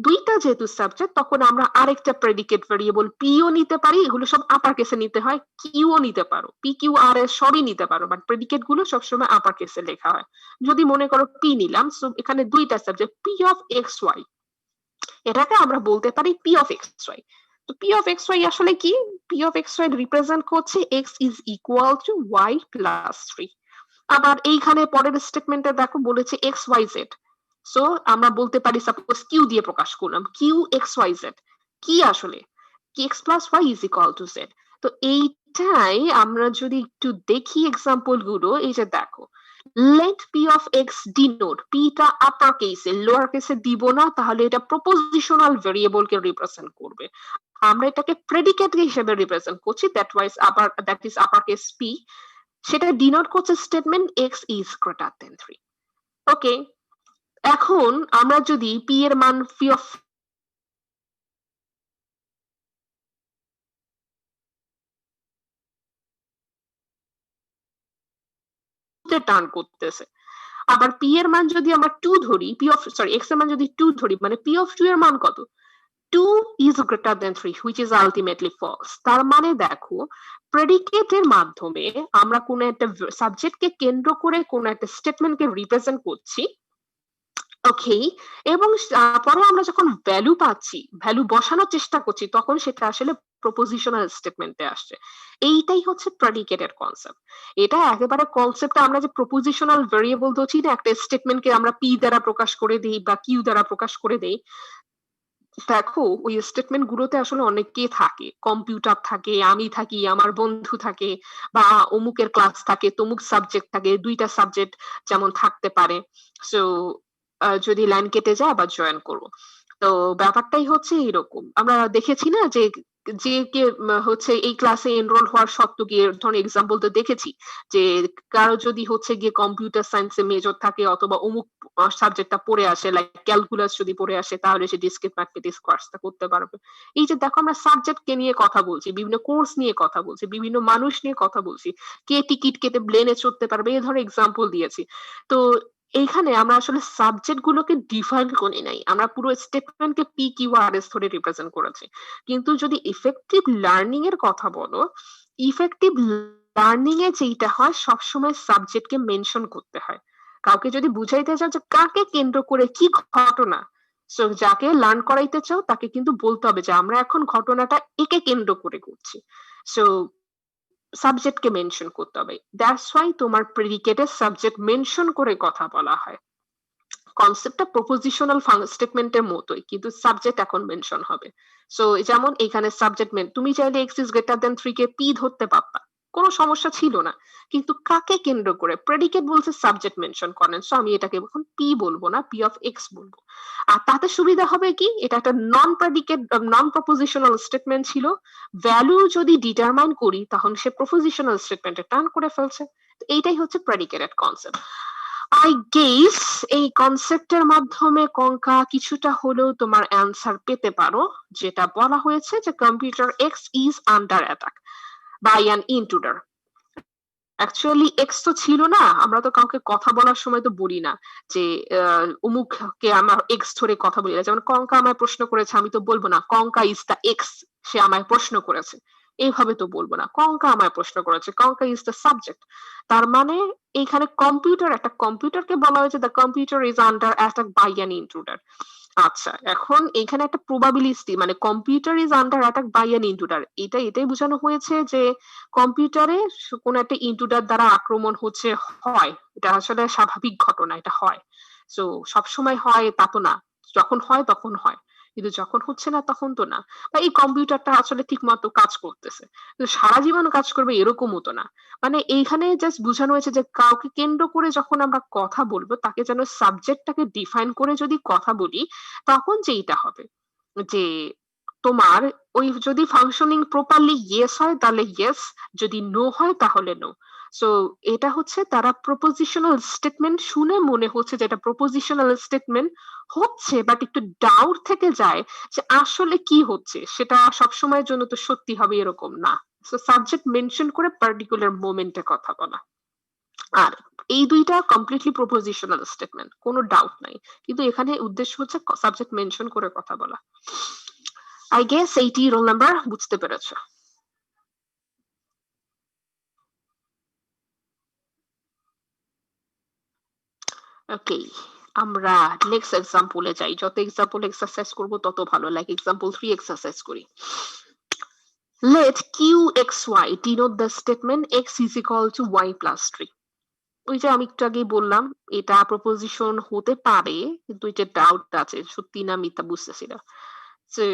দুইটা যেহেতু সাবজেক্ট, তখন আমরা আরেকটা প্রেডিকেট ভেরিয়েবল পিও নিতে পারি, এগুলো সব আপার কেসে নিতে হয়, কিউও নিতে পারো, পি কিউ আর এস সবই নিতে পারো, বাট প্রেডিকেট গুলো সবসময় আপার কেসে লেখা হয়। যদি মনে করো পি নিলাম, সো এখানে দুইটা subject p of x y, এটাকে আমরা বলতে পারি পি অফ এক্স ওয়াই। তো পি অফ এক্স ওয়াই আসলে কি, p of x y represent করছে x is equal to Y plus 3। আবার এইখানে পরের স্টেটমেন্টে দেখো বলেছে এক্স ওয়াই জেড, সো আমরা বলতে পারি সাপোজ কিউ দিয়ে প্রকাশ করলাম, কিউ এক্স ওয়াই জেড কি আসলে, কি X plus Y is equal to Z. তো এইটাই আমরা যদি একটু দেখি এক্সাম্পল গুলো, এই যে দেখো let p of x denote, p টা আপার কেসে, লোয়ার কেসে দিব না, তাহলে এটা প্রপোজিশনাল ভেরিয়েবল কে রিপ্রেজেন্ট করবে। আমরা এটাকে প্রেডিকেট হিসেবে রিপ্রেজেন্ট করছি, that is upper case p, সেটা ডিনোট করছে statement x is greater than 3। ওকে, এখন আমরা যদি p এর মান p of টার্ন করতেছে, আবার p এর মান যদি আমরা 2 ধরি, x এর মান যদি 2 ধরি, মানে p of 2 এর মান কত, 2 is greater than 3, which is ultimately false। তার মানে দেখো প্রেডিকেটের মাধ্যমে আমরা কোন একটা সাবজেক্টকে কেন্দ্র করে কোন একটা স্টেটমেন্টকে রিপ্রেজেন্ট করছি, ওকে, এবং পরে আমরা যখন ভ্যালু পাচ্ছি, ভ্যালু বসানোর চেষ্টা করছি, তখন সেটা আসলে প্রপোজিশনাল স্টেটমেন্টে আসছে। এইটাই হচ্ছে প্রেডিকেটের কনসেপ্ট। এটা একেবারে কনসেপ্ট, আমরা যে প্রপোজিশনাল ভেরিয়েবল ধরছি না, একটা স্টেটমেন্টকে আমরা পি দ্বারা প্রকাশ করে দিই বা কিউ দ্বারা প্রকাশ করে দেই, দেখো ওই স্টেটমেন্ট গুলোতে আসলে অনেকে থাকে, কম্পিউটার থাকে, আমি থাকি, আমার বন্ধু থাকে, বা অমুকের ক্লাস থাকে, তমুক সাবজেক্ট থাকে, দুইটা সাবজেক্ট যেমন থাকতে পারে। সো যদি লাইন কেটে যায় আবার জয়েন করবো। তো ব্যাপারটাই হচ্ছে এরকম, আমরা দেখেছি না যে যে কে হচ্ছে এই ক্লাসে এনরোল হওয়ার সত্ত্বেও গিয়ে ধরুন এক্সাম্পল তো দেখেছি যে কারো যদি হচ্ছে গিয়ে কম্পিউটার সায়েন্সে মেজর থাকে অথবা অমুক সাবজেক্টটা পড়ে আসে, লাইক ক্যালকুলাস যদি পড়ে আসে, তাহলে সে ডিসক্রিট ম্যাথমেটিক্স কোর্সটা করতে পারবে। এই যে দেখো আমরা সাবজেক্টকে নিয়ে কথা বলছি, বিভিন্ন কোর্স নিয়ে কথা বলছি, বিভিন্ন মানুষ নিয়ে কথা বলছি, কে টিকিট কেটে প্লেনে চড়তে পারবে, এই ধরনের এক্সাম্পল দিয়েছি। তো এইখানে আমরা আসলে সাবজেক্ট গুলোকে ডিফাইন করি নাই, আমরা পুরো স্টেটমেন্টকে পি কিউ আর এস ধরে রিপ্রেজেন্ট করেছি। কিন্তু যদি ইফেক্টিভ লার্নিং এর কথা বলো, ইফেক্টিভ লার্নিং এ যেটা হয় সবসময় সাবজেক্টকে মেনশন করতে হয়। কাউকে যদি বুঝাইতে চাও যে কাকে কেন্দ্র করে কি ঘটনা, সো যাকে লার্ন করাইতে চাও তাকে কিন্তু বলতে হবে যে আমরা এখন ঘটনাটা একে কেন্দ্র করে করছি। সো সাবজেক্টকে মেনশন করতে হবে, দ্যাটস ওয়াই তোমার প্রেডিকেটে সাবজেক্ট মেনশন করে কথা বলা হয়। কনসেপ্টটা প্রপোজিশনাল স্টেটমেন্টের মতোই, কিন্তু সাবজেক্ট এখন মেনশন হবে। সো যেমন এখানে সাবজেক্ট তুমি চাইলে x is greater then 3 K P ধরতে পারতা, কোনো সমস্যা ছিল না, কিন্তু কাকে কেন্দ্র করে, প্রেডিকেট বলছে সাবজেক্ট মেনশন করেন, সো আমি এটাকে এখন পি বলবো না, পি অফ এক্স বলবো। আর তাতে সুবিধা হবে কি, এটা একটা নন প্রেডিকেট নন প্রপোজিশনাল স্টেটমেন্ট ছিল, ভ্যালু যদি ডিটারমাইন করি তখন সে প্রপোজিশনাল স্টেটমেন্টে টার্ন করে ফেলছে। এইটাই হচ্ছে প্রেডিকেটেড কনসেপ্ট। আই গেস এই কনসেপ্টের মাধ্যমে কঙ্কা কিছুটা হলেও তোমার অ্যান্সার পেতে পারো, যেটা বলা হয়েছে যে computer X is under attack by an intruder. Actually X তো ছিল না, আমরা তো কাউকে কথা বলার সময় তো বলি না যে অমুককে আমার এক্স ধরে কথা বলি না, যেমন কঙ্কা আমায় প্রশ্ন করেছে, আমি তো বলবো না কঙ্কা ইজ দ্য এক্স, সে আমায় প্রশ্ন করেছে, এইভাবে তো বলবো না, কঙ্কা আমায় প্রশ্ন করেছে, কঙ্কা ইজ দ্য সাবজেক্ট। তার মানে এইখানে কম্পিউটার, একটা কম্পিউটারকে বলা হয়েছে the computer is under attack by an intruder. আচ্ছা, এখন এখানে একটা প্রবাবিলিটি, মানে computer is under attack by an intruder, এটাই বোঝানো হয়েছে যে কম্পিউটারে কোন একটা ইন্ট্রুডার দ্বারা আক্রমণ হচ্ছে, হয়, এটা আসলে স্বাভাবিক ঘটনা, এটা হয়। সো সবসময় হয় তা তো না, যখন হয় তখন হয়, কিন্তু যখন হচ্ছে না তখন তো না, বা এই কম্পিউটারটা আসলে ঠিক মতো কাজ করতেছে, সারা জীবন কাজ করবে এরকমও তো না। মানে এইখানে জাস্ট বোঝানো হয়েছে যে কাউকে কেন্দ্র করে যখন আমরা কথা বলবো, তাকে যেন সাবজেক্টটাকে ডিফাইন করে যদি কথা বলি, তখন যেইটা হবে যে তোমার ওই যদি ফাংশনিং প্রপারলি ইয়েস হয় তাহলে ইয়েস, যদি নো হয় তাহলে নো। সো এটা হচ্ছে তারা প্রপোজিশনাল স্টেটমেন্ট শুনে মনে হচ্ছে যে এটা প্রপোজিশনাল স্টেটমেন্ট হচ্ছে, বাট একটু ডাউট থেকে যায় যে আসলে কি হচ্ছে, সেটা সবসময়ের জন্য তো সত্যি হবে এরকম না। সো সাবজেক্ট মেনশন করে পার্টিকুলার মোমেন্টে কথা বলা। আর এই দুইটা কমপ্লিটলি প্রপোজিশনাল স্টেটমেন্ট, কোনো ডাউট নাই, কিন্তু এখানে উদ্দেশ্য হচ্ছে সাবজেক্ট মেনশন করে কথা বলা। I guess eighty roll number বুঝতে পেরেছো। ওকে, আমরা নেক্সট এক্সাম্পলে যাই। যত এক্সাম্পল এক্সারসাইজ করব তত ভালো লাগে। এক্সাম্পল 3 এক্সারসাইজ করি। Let qxy denote the statement x is equal to y plus 3. ওই যে আমি একটু আগেই বললাম এটা প্রপোজিশন হতে পারে, কিন্তু এটা ডাউট আছে সত্যি না মিথ্যা বুঝতেছি না। So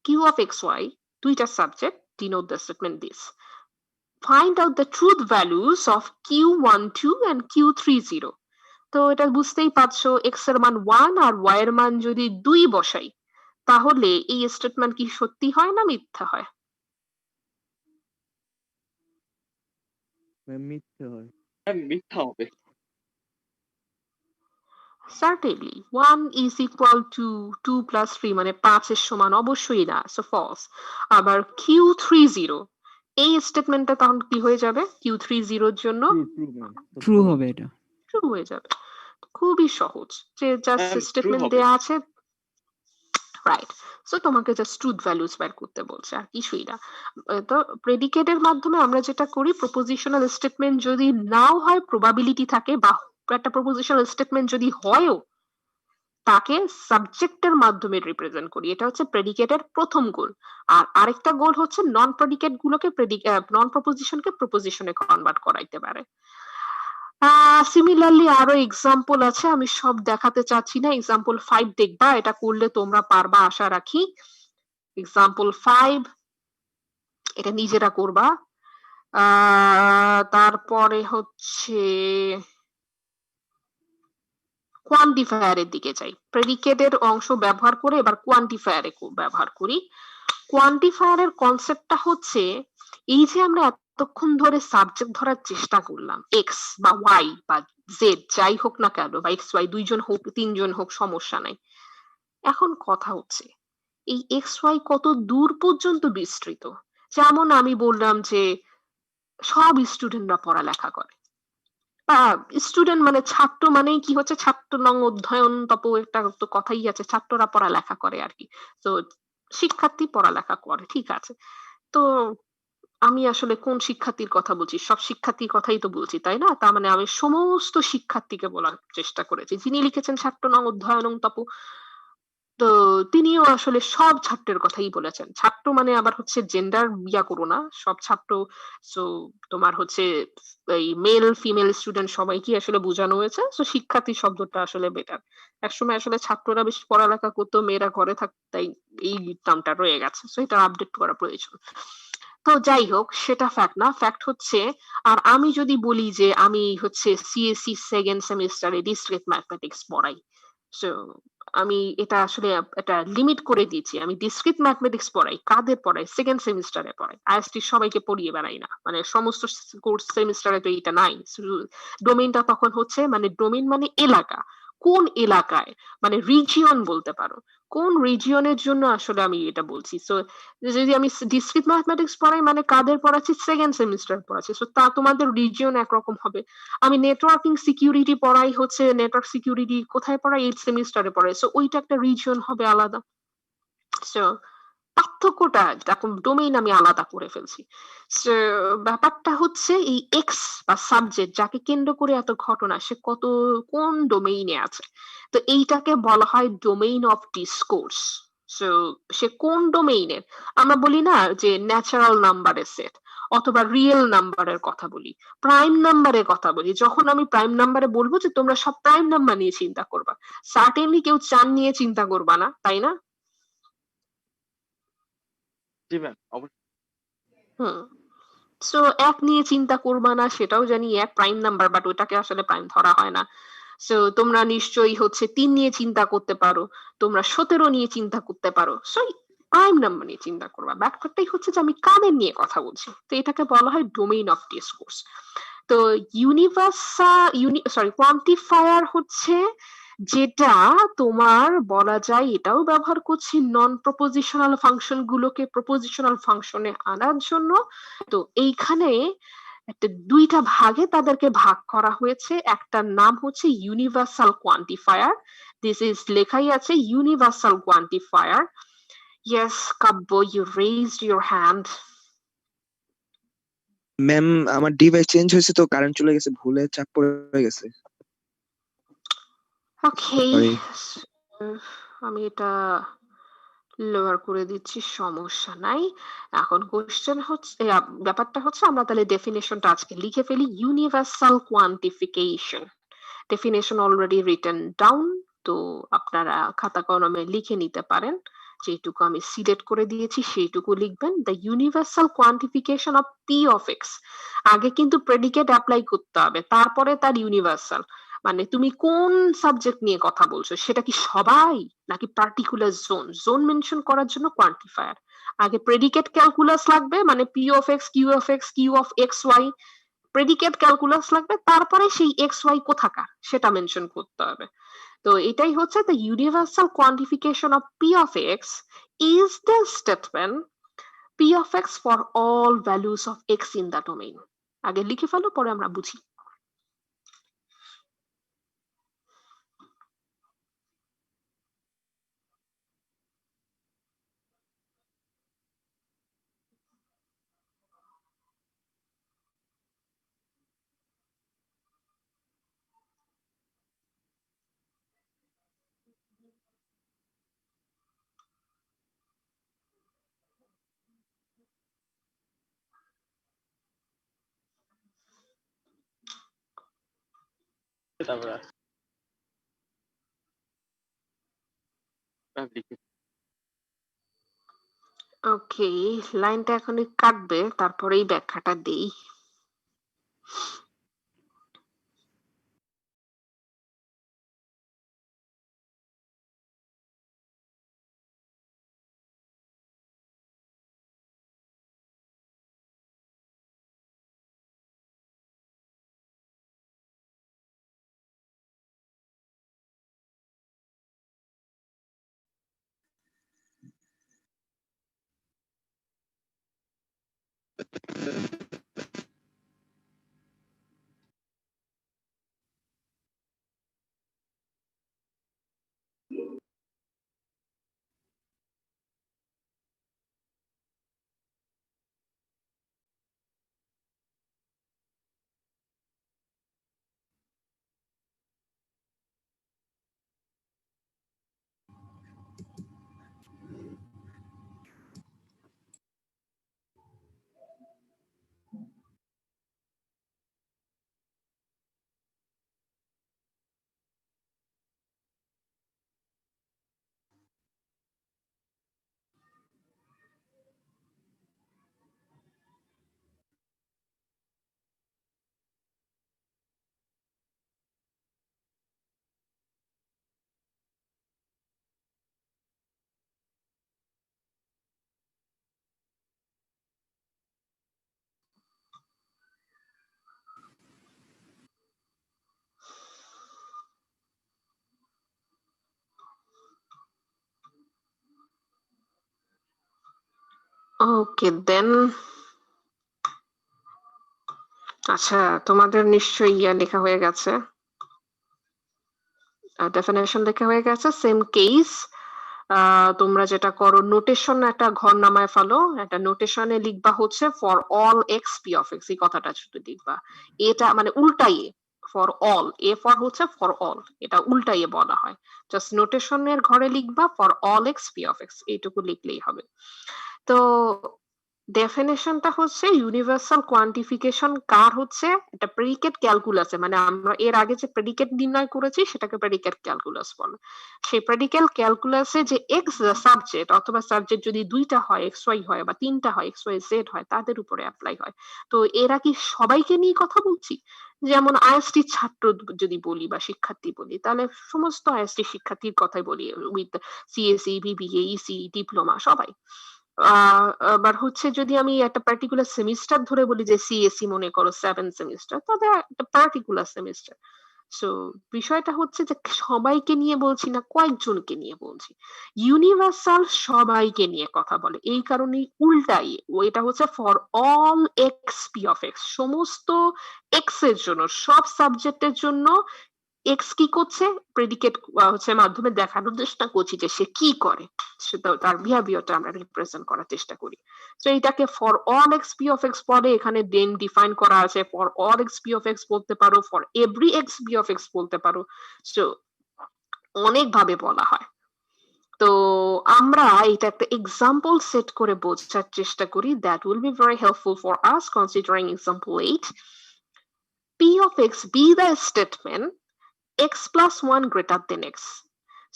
q of xy, দুইটা subject, denote the statement this. Find out the truth values of q12 and q30. তো এটা বুঝতেই পারছো x এর মান 1 আর y এর মান যদি 2 বসাই তাহলে এই স্টেটমেন্ট কি সত্যি হয় না মিথ্যা হয়? মিথ্যে হয়। ম্যাম মিথ্যা হবে। Certainly 1 is equal to 2 plus 3 মানে 5 এর সমান অবশ্যই না, সো ফলস। আবার q30 এই স্টেটমেন্টটা তখন কি হয়ে যাবে? q30 এর জন্য ট্রু হবে, এটা ট্রু হয়ে যাবে। খুবই সহজ, যে জাস্ট ম্যাম ট্রু স্টেটমেন্ট হবে। দেয়া আছে, রাইট। সো তোমাকে জাস্ট ট্রুথ ভ্যালুস বের করতে বলছে, আর কিছুই না। তো প্রেডিকেটের মাধ্যমে আমরা যেটা করি, প্রপোজিশনাল স্টেটমেন্ট যদি নাও হয় প্রবাবিলিটি থাকে, বা একটা প্রপোজিশনাল স্টেটমেন্ট যদি হয়ও তাকে সাবজেক্টের মাধ্যমে রিপ্রেজেন্ট করি। এটা হচ্ছে প্রেডিকেটের প্রথম গোল। আর আরেকটা গোল হচ্ছে নন প্রেডিকেট গুলোকে নন প্রপোজিশনকে প্রপোজিশনে কনভার্ট করাইতে পারে। সিমিলারলি আরো এক্সাম্পল আছে, আমি সব দেখাতে চাচ্ছি না। এক্সাম্পল 5 দেখবা, এটা করলে তোমরা পারবা আশা রাখি। এক্সাম্পল 5 এটা নিজেরা করবা। তারপরে হচ্ছে কোয়ান্টিফায়ারের দিকে যাই। প্রেডিকেটের অংশ ব্যবহার করে এবার কোয়ান্টিফায়ারে ব্যবহার করি। কোয়ান্টিফায়ারের কনসেপ্টটা হচ্ছে এই যে আমরা এতক্ষণ ধরে সাবজেক্ট ধরার চেষ্টা করলাম, এক্স বা ওয়াই বা জেড যাই হোক না কেন, বা এক্স ওয়াই দুইজন হোক তিনজন হোক সমস্যা নাই। এখন কথা হচ্ছে এই এক্স ওয়াই কত দূর পর্যন্ত বিস্তৃত। যেমন আমি বললাম যে সব স্টুডেন্টরা পড়ালেখা করে, স্টুডেন্ট মানে ছাত্র মানেই কি হচ্ছে, ছাত্র নং অধ্যয়ন তপ একটা তো কথাই আছে, ছাত্ররা পড়ালেখা করে আর কি। তো শিক্ষার্থী পড়ালেখা করে, ঠিক আছে। তো আমি আসলে কোন শিক্ষার্থীর কথা বলছি? সব শিক্ষার্থীর কথাই তো বলছি, তাই না? তার মানে আমি সমস্ত শিক্ষার্থীকে বলার চেষ্টা করেছি। যিনি লিখেছেন ছাত্র নং অধ্যয়ন তপ, তো তিনিও আসলে সব ছাত্রের কথাই বলেছেন। ছাত্র মানে আবার হচ্ছে জেন্ডার ইয়া করো না, সব ছাত্র। সো তোমার হচ্ছে এই মেল ফিমেল স্টুডেন্ট সবাইকে আসলে বোঝানো হয়েছে। সো শিক্ষার্থী শব্দটা আসলে বেটার। একসময় আসলে ছাত্ররা বেশি পড়ালেখা করতো, মেয়েরা ঘরে থাকতো, তাই এই টার্মটা রয়ে গেছে। সো এটা আপডেট করা প্রয়োজন। তো যাই হোক, সেটা ফ্যাক্ট না। ফ্যাক্ট হচ্ছে, আর আমি যদি বলি যে আমি হচ্ছে সিএসসি সেকেন্ড সেমিস্টারে ডিসক্রিট ম্যাথমেটিক্স পড়াই, সো আমি এটা আসলে একটা লিমিট করে দিয়েছি। আমি ডিসক্রিট ম্যাথমেটিক্স পড়াই, কাদের পড়াই? সেকেন্ড সেমিস্টারে পড়াই। আইএসটি সবাইকে পড়িয়ে বেড়াই না, মানে সমস্ত কোর্স সেমিস্টারে তো এটা নাই। ডোমেইনটা তখন হচ্ছে, মানে ডোমেইন মানে এলাকা, কোন এলাকায়, মানে রিজিয়ন বলতে পারো, কোন রিজিয়নের জন্য আসলে আমি এটা বলছি। সো যদি আমি ডিসক্রিট ম্যাথমেটিক্স পড়াই মানে কাদের পড়াচ্ছি? সেকেন্ড সেমিস্টার পড়াচ্ছি। সো তা তোমাদের রিজিয়ন একরকম হবে। আমি নেটওয়ার্কিং সিকিউরিটি পড়াই, হচ্ছে নেটওয়ার্ক সিকিউরিটি কোথায় পড়াই? 8 সেমিস্টারে পড়াই। সো ওইটা একটা রিজিয়ন হবে আলাদা। সো পার্থক্যটা এখন ডোমেইন আমি আলাদা করে ফেলছি। সো ব্যাপারটা হচ্ছে এই এক্স বা সাবজেক্ট যাকে কেন্দ্র করে এত ঘটনা, সে কত কোন ডোমেইনে আছে। তো এইটাকে বলা হয় ডোমেইন অফ ডিসকোর্স। সো সে কোন ডোমেইনের? আমরা বলি না যে ন্যাচারাল নাম্বারের সেট, অথবা রিয়েল নাম্বারের কথা বলি, প্রাইম নাম্বারের কথা বলি। যখন আমি প্রাইম নাম্বারে বলবো যে তোমরা সব প্রাইম নাম্বার নিয়ে চিন্তা করবা, সার্টেনলি কেউ চার নিয়ে চিন্তা করবা না, তাই না? জি ম্যাম অবশ্যই। হুম। সো এক নিয়ে চিন্তা করবা না, সেটাও জানি এক প্রাইম নাম্বার, বাট ওটাকে আসলে প্রাইম ধরা হয় না। সো তোমরা নিশ্চয়ই হচ্ছে 3 নিয়ে চিন্তা করতে পারো, তোমরা 17 নিয়ে চিন্তা করতে পারো। সো প্রাইম নাম্বার নিয়ে চিন্তা করবা। ব্যাপারটাই হচ্ছে যে আমি কাদের নিয়ে কথা বলছি। তো এটাকে বলা হয় ডোমেইন অফ ডিসকোর্স। তো কোয়ান্টিফায়ার হচ্ছে যেটা তোমার বলা যায় এটাও ব্যবহার করছি নন প্রপোজিশনাল ফাংশন গুলোকে প্রপোজিশনাল ফাংশনে আনার জন্য। তো এইখানে একটা দুইটা ভাগে তাদেরকে ভাগ করা হয়েছে। একটার নাম হচ্ছে ইউনিভার্সাল কোয়ান্টিফায়ার, দিস ইজ লেখাই আছে universal quantifier. Yes Kabya, you raised your hand. Ma'am আমার ডিভাইস চেঞ্জ হয়েছে তো কারেন্ট চলে গেছে, ভুলে চাপ পড়ে গেছে। ওকে, Sorry. আমি এটা লোয়ার করে দিচ্ছি, সমস্যা নাই। এখন কোশ্চেন হচ্ছে ব্যাপারটা হচ্ছে আমরা তাহলে ডেফিনেশনটা আজকে লিখে ফেলি। Universal quantification definition already written down, তো আপনারা খাতা কলমে লিখে নিতে পারেন। যেটুকু আমি সিলেক্ট করে দিয়েছি সেইটুকু লিখবেন। The universal quantification of P of x, আগে কিন্তু প্রেডিকেট অ্যাপ্লাই করতে হবে, তারপরে তার ইউনিভার্সাল। মানে তুমি কোন সাবজেক্ট নিয়ে কথা বলছো, সেটা কি সবাই নাকি পার্টিকুলার জোন মেনশন করার জন্য কোয়ান্টিফায়ার। আগে প্রেডিকেট ক্যালকুলাস লাগবে, মানে P of X, Q of X, Q of x Y, predicate calculus লাগবে, তারপরে সেই এক্স ওয়াই কোথাকার সেটা মেনশন করতে হবে। তো এটাই হচ্ছে the universal quantification of P of x is the statement P of x for all values of x in the domain. আগে লিখে ফেলো, পরে আমরা বুঝি। তারপরে ওকে, লাইনটা এখনই কাটবে, তারপরেই ব্যাখ্যাটা দেই। ওকে দেন, আচ্ছা তোমাদের নিশ্চয়ই ইয়া লেখা হয়ে গেছে, ডেফিনেশন লেখা হয়ে গেছে। সেম কেস, তোমরা যেটা করো নোটেশন একটা ঘর নামায় ফেলো, একটা নোটেশনে লিখবা হচ্ছে for all x P of x, এই কথাটা শুধু লিখবা। এটা মানে উল্টাই ফর অল, এ ফর হচ্ছে ফর অল, এটা উল্টাইয়ে বলা হয়। জাস্ট নোটেশনের ঘরে লিখবা for all x P of x, এইটুকু লিখলেই হবে। তো ডেফিনেশনটা হচ্ছে ইউনিভার্সাল কোয়ান্টিফিকেশন কার হচ্ছে এটা প্রেডিকেট ক্যালকুলাসে, মানে আমরা এর আগে যে প্রেডিকেট নির্ণয় করেছি সেটাকে প্রেডিকেট ক্যালকুলাস বলে। সেই প্রেডিকেট ক্যালকুলাসে যে এক্স সাবজেক্ট অথবা সাবজেক্ট যদি দুইটা হয়, এক্স ওয়াই হয় বা তিনটা হয়, এক্স ওয়াই জেড হয়, তাদের উপরে অ্যাপ্লাই হয়। তো এরা কি সবাইকে নিয়ে কথা বলছি? যেমন আইএসটি ছাত্র যদি বলি বা শিক্ষার্থী বলি, তাহলে সমস্ত আইএসটি শিক্ষার্থীর কথাই বলি, with CSC, BBA, EC, diploma, সবাই। আবার হচ্ছে যদি আমি একটা পার্টিকুলার সেমিস্টার ধরে বলি যে সিএসসি মনে করো 7 সেমিস্টার, তবে একটা পার্টিকুলার সেমিস্টার। সো বিষয়টা হচ্ছে যে সবাইকে নিয়ে বলছি না, কয়েকজনকে নিয়ে বলছি। ইউনিভার্সাল সবাইকে নিয়ে কথা বলে, এই কারণেই উল্টাই এটা হচ্ছে for all x P of x, সমস্ত এক্স এর জন্য, সব সাবজেক্টের জন্য এক্স কি করছে, প্রেডিকেট হচ্ছে মাধ্যমে দেখানোর চেষ্টা করছি যে সে কি করে, সেটা তার বিহেভিয়ারটা আমরা রিপ্রেজেন্ট করার চেষ্টা করি। তো এটাকে for all x P of x পরে এখানে দেন ডিফাইন করা আছে, for all x P of x বলতে পারো, for every x P of x বলতে পারো। সো অনেক ভাবে বলা হয়। তো আমরা এটা একটা এক্সাম্পল সেট করে বোঝার চেষ্টা করি, that will be very helpful for us considering example 8। P of x be the statement x plus 1 greater than x.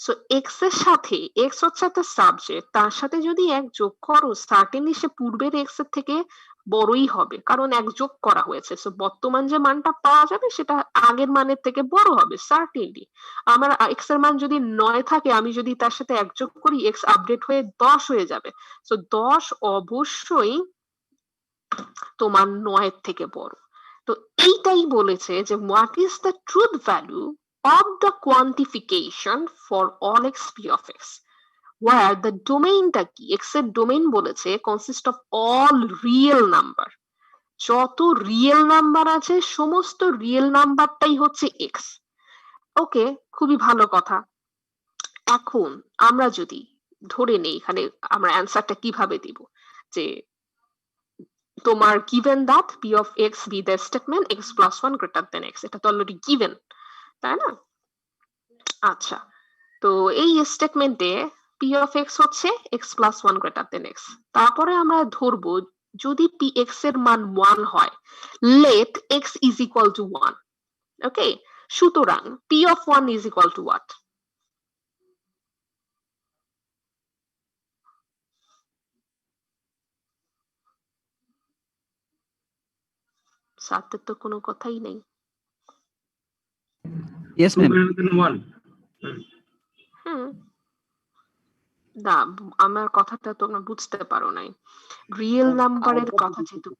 So x এর সাথে, এক্স হচ্ছে একটা সাবজেক্ট, তার সাথে যদি এক যোগ করো সার্টেনলি সে পূর্বের এক্স এর থেকে বড়ই হবে, কারণ এক যোগ করা হয়েছে। সো বর্তমান যে মানটা পাওয়া যাবে সেটা আগের মানের থেকে বড় হবে সার্টেনলি। আমার এক্স এর মান যদি 9 থাকে, আমি যদি তার সাথে এক যোগ করি, এক্স আপডেট হয়ে 10 হয়ে যাবে। সো 10 অবশ্যই তোমার 9 এর থেকে বড়। তো এইটাই বলেছে যে what is the truth value of the quantification for all x p of x, where the domain টা কি, x এর ডোমেইন বলেছে consist of all real number, যত রিয়েল নাম্বার আছে সমস্ত রিয়েল নাম্বারটাই হচ্ছে x। ওকে, খুবই ভালো কথা। এখন আমরা যদি ধরে নেই, এখানে আমরা অ্যান্সারটা কিভাবে দিব, যে তোমার given that p of x be the statement x plus 1 greater than x, এটা তো অলরেডি given, তাই না? আচ্ছা, তো এই স্টেটমেন্টে p of x হচ্ছে x plus 1 greater than x। তারপরে আমরা ধরবো যদি p x এর মান 1 হয়, let x is equal to 1। ওকে, সুতরাং p of 1 is equal to what? সাথে তো কোনো কথাই নেই। Yes ma'am. 1 হুম, না, আমার কথাটা তোমরা বুঝতে পারো নাই। রিয়েল নাম্বারের কথা যেহেতু,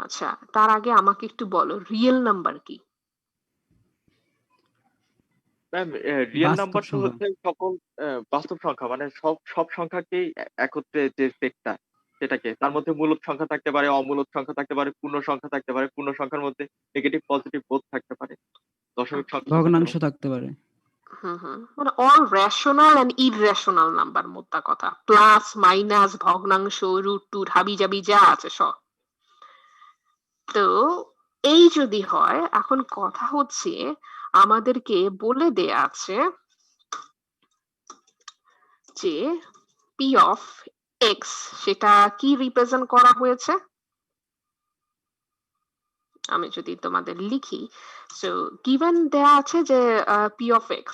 আচ্ছা তার আগে আমাকে একটু বলো রিয়েল নাম্বার কি? ম্যাম রিয়েল বাস্তব নাম্বার তো সংখ্যা। হচ্ছে সকল বাস্তব সংখ্যা, মানে সব সংখ্যাকেই একত্রে যে সেটটা, সেটাকে, তার মধ্যে মূলদ সংখ্যা থাকতে পারে, অমূলদ সংখ্যা থাকতে পারে, পূর্ণ সংখ্যা থাকতে পারে, পূর্ণ সংখ্যার মধ্যে নেগেটিভ পজিটিভ বোথ থাকতে পারে, দশমিক সংখ্যা ভগ্নাংশ থাকতে পারে। মানে all rational and irrational number, মোদ্দা কথা, প্লাস মাইনাস ভগ্নাংশ রুট টুট হাবি জাবি যা আছে সব। তো এই যদি হয়, এখন কথা হচ্ছে আমাদেরকে বলে দেয়া আছে যে p of x সেটা কি রিপ্রেজেন্ট করা হয়েছে, আমি যদি তোমাদের লিখি। সো গিভেন দেয়া আছে যে p of x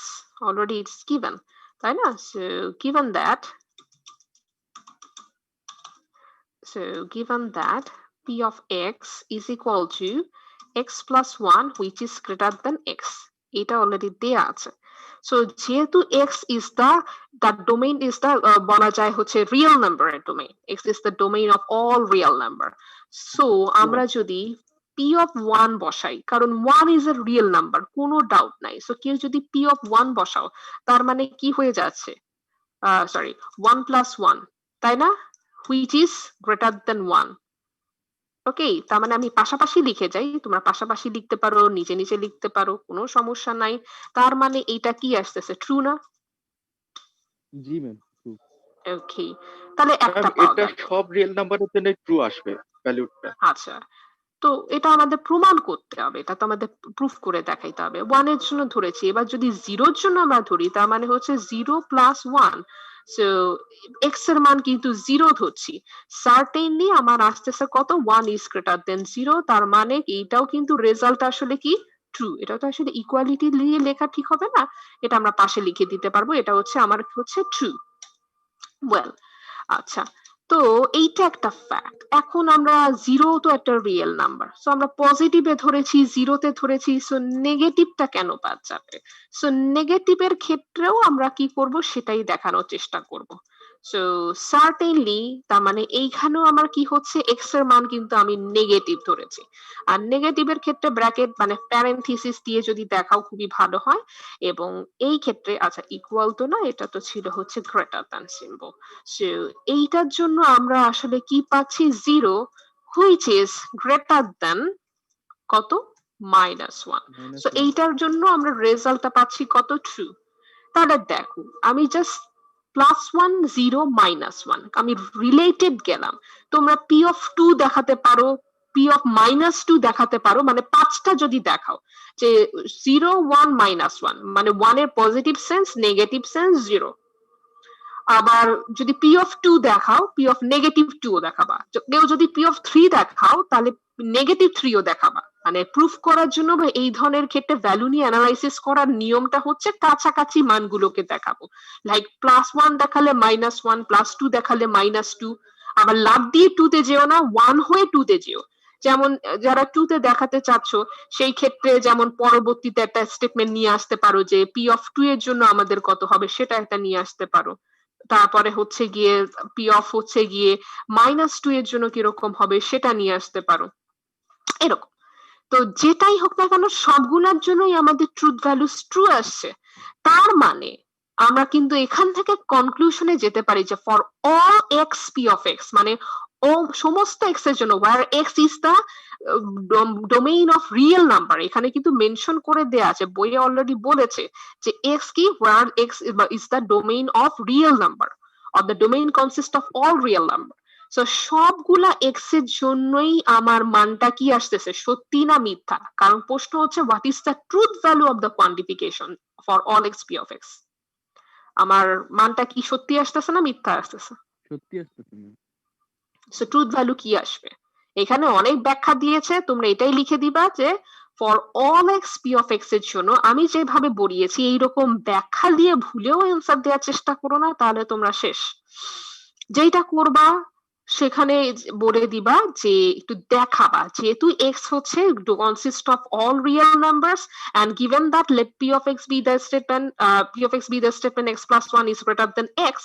already it's given, তাই না? So given that, p of x is equal to x plus 1 which is greater than x, এটা অলরেডি দেয়া আছে। সো যেহেতু x is the domain is the বলা যায় হচ্ছে রিয়েল নাম্বারের domain, x is the domain of all real number। So আমরা যদি p of 1 বসাই, কারণ 1 is a real number, কোনো ডাউট নাই। সো কেউ যদি p of 1 বসাও, তার মানে কি হয়ে যাচ্ছে, সরি 1 plus 1, তাই না, which is greater than 1। ওকে, তার মানে আমি পাশাপাশি লিখে যাই, তোমরা পাশাপাশি লিখতে পারো, নিচে নিচে লিখতে পারো, কোনো সমস্যা নাই। তার মানে এটা কি আসতেছে, ট্রু না? জি ম্যাম। ওকে, তাহলে একটা পাওয়া এটা গেল। সব রিয়েল নাম্বারের জন্য ট্রু আসবে ভ্যালুটা। আচ্ছা, তো এটা আমাদের প্রমাণ করতে হবে, এটা তো আমাদের প্রুফ করে দেখাইতে হবে। 1 এর জন্য ধরেছি, এবার যদি 0 এর জন্য আমরা ধরি, তার মানে হচ্ছে 0 plus 1। সো x এর মান কিন্তু 0 ধরছি, সার্টেনলি আমার আসতেছে কত, 1 is greater than 0। তার মানে এইটাও কিন্তু রেজাল্ট আসলে কি, ট্রু। এটা তো আসলে ইকুয়ালিটি দিয়ে লেখা ঠিক হবে না, এটা আমরা পাশে লিখে দিতে পারবো, এটা হচ্ছে আমার হচ্ছে ট্রু। ওয়েল, আচ্ছা, তো এইটা একটা ফ্যাক্ট। এখন আমরা জিরো তো একটা রিয়েল নাম্বার, সো আমরা পজিটিভে ধরেছি, জিরোতে ধরেছি, সো নেগেটিভটা কেন বাদ যাবে? সো নেগেটিভের ক্ষেত্রেও আমরা কি করব সেটাই দেখানোর চেষ্টা করব। সো সার্টেনলি তার মানে এইখানেও আমার কি হচ্ছে, এক্স এর মান কিন্তু আমি নেগেটিভ ধরেছি, আর নেগেটিভের ক্ষেত্রে ব্র্যাকেট মানে প্যারেন্থিসিস দিয়ে যদি দেখাও খুবই ভালো হয়। এবং এই ক্ষেত্রে আচ্ছা ইকুয়াল তো না, এটা তো ছিল হচ্ছে গ্রেটার দ্যান সিম্বল। সো এইটার জন্য আমরা আসলে কি পাচ্ছি, zero which is greater than কত, -1। সো এইটার জন্য আমরা রেজাল্টটা পাচ্ছি কত, ট্রু। তাহলে দেখো আমি জাস্ট +1 0 -1 আমি রিলেটেড গেলাম। তোমরা P(2) দেখাতে পারো, P(-2) দেখাতে পারো, মানে 5টা যদি দেখাও যে 0 1 -1 মানে 1 এর পজিটিভ সেন্স, নেগেটিভ সেন্স 0। আবার যদি P(2) দেখাও, P(-2) দেখাবা। কেউ যদি P(3) দেখাও তাহলে -3ও দেখাবা। মানে প্রুফ করার জন্য বা এই ধরনের ক্ষেত্রে ভ্যালু নিয়ে অ্যানালাইসিস করার নিয়মটা হচ্ছে কাছাকাছি মানগুলোকে দেখাবো। লাইক +1 দেখালে -1, +2 দেখালে -2। আবার লাভ দিয়ে 2 তে যেও না, 1 হয়ে 2 তে যেও। যেমন যারা 2 তে দেখাতে চাচ্ছ সেই ক্ষেত্রে যেমন পরবর্তীতে একটা স্টেটমেন্ট নিয়ে আসতে পারো যে P(2) এর জন্য আমাদের কত হবে সেটা একটা নিয়ে আসতে পারো। তারপরে হচ্ছে গিয়ে হচ্ছে গিয়ে -2 এর জন্য কিরকম হবে সেটা নিয়ে আসতে পারো, এরকম। তো যেটাই হোক না কেন সবগুলোর জন্যই আমাদের ট্রুথ ভ্যালুস ট্রু আসছে। তার মানে আমরা কিন্তু এখান থেকে কনক্লুশনে যেতে পারি যে for all x P of X, মানে ও সমস্ত এক্স এর জন্য where X is the domain of real number. এখানে কিন্তু মেনশন করে দেয়া আছে, বইয়ে অলরেডি বলেছে যে এক্স কি, where X is the domain of real number, or the domain consist of all real number. So সবগুলা এক্স এর জন্যই আমার মানটা কি আসতেছে, সত্যি না মিথ্যা? কারণ প্রশ্ন হচ্ছে what is the truth value of the quantification for all x P of x. আমার মানটা কি সত্যি আসতেছে না মিথ্যা আসতেছে? সত্যি আসতেছে না। সো ট্রুথ ভ্যালু কি আসবে? এখানে অনেক ব্যাখ্যা দিয়েছে, তোমরা এটাই লিখে দিবা যে for all x P of x এর জন্য আমি যেভাবে বলিয়েছি এইরকম ব্যাখ্যা দিয়ে ভুলেও অ্যান্সার দেওয়ার চেষ্টা করো না, তাহলে তোমরা শেষ। যেটা করবা সেখানে বলে দিবা যে একটু দেখাবা যেহেতু এক্স হচ্ছে consist of all real numbers and given that let p of x be the statement x plus 1 is greater than x,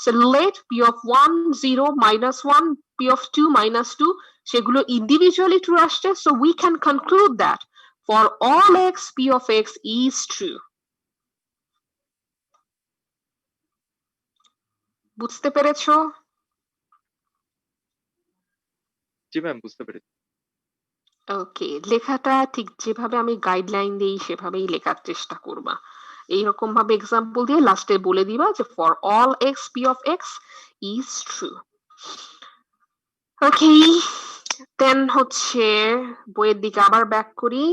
so let p of 1 0 -1 p of 2 -2 সেগুলো individually true আসছে, so we can conclude that for all x p of x is true. বুঝতে পেরেছো? জি ma'am, বুঝতে পেরেছি। ওকে, লেখাটা ঠিক যেভাবে আমি গাইডলাইন দেই সেভাবেই লেখার চেষ্টা করবা। এইরকম ভাবে এক্সাম্পল দিয়ে লাস্টে বলে দিবা যে for all x P of x is true. Okay, then হচ্ছে বইয়ের দিকে আবার ব্যাক করি।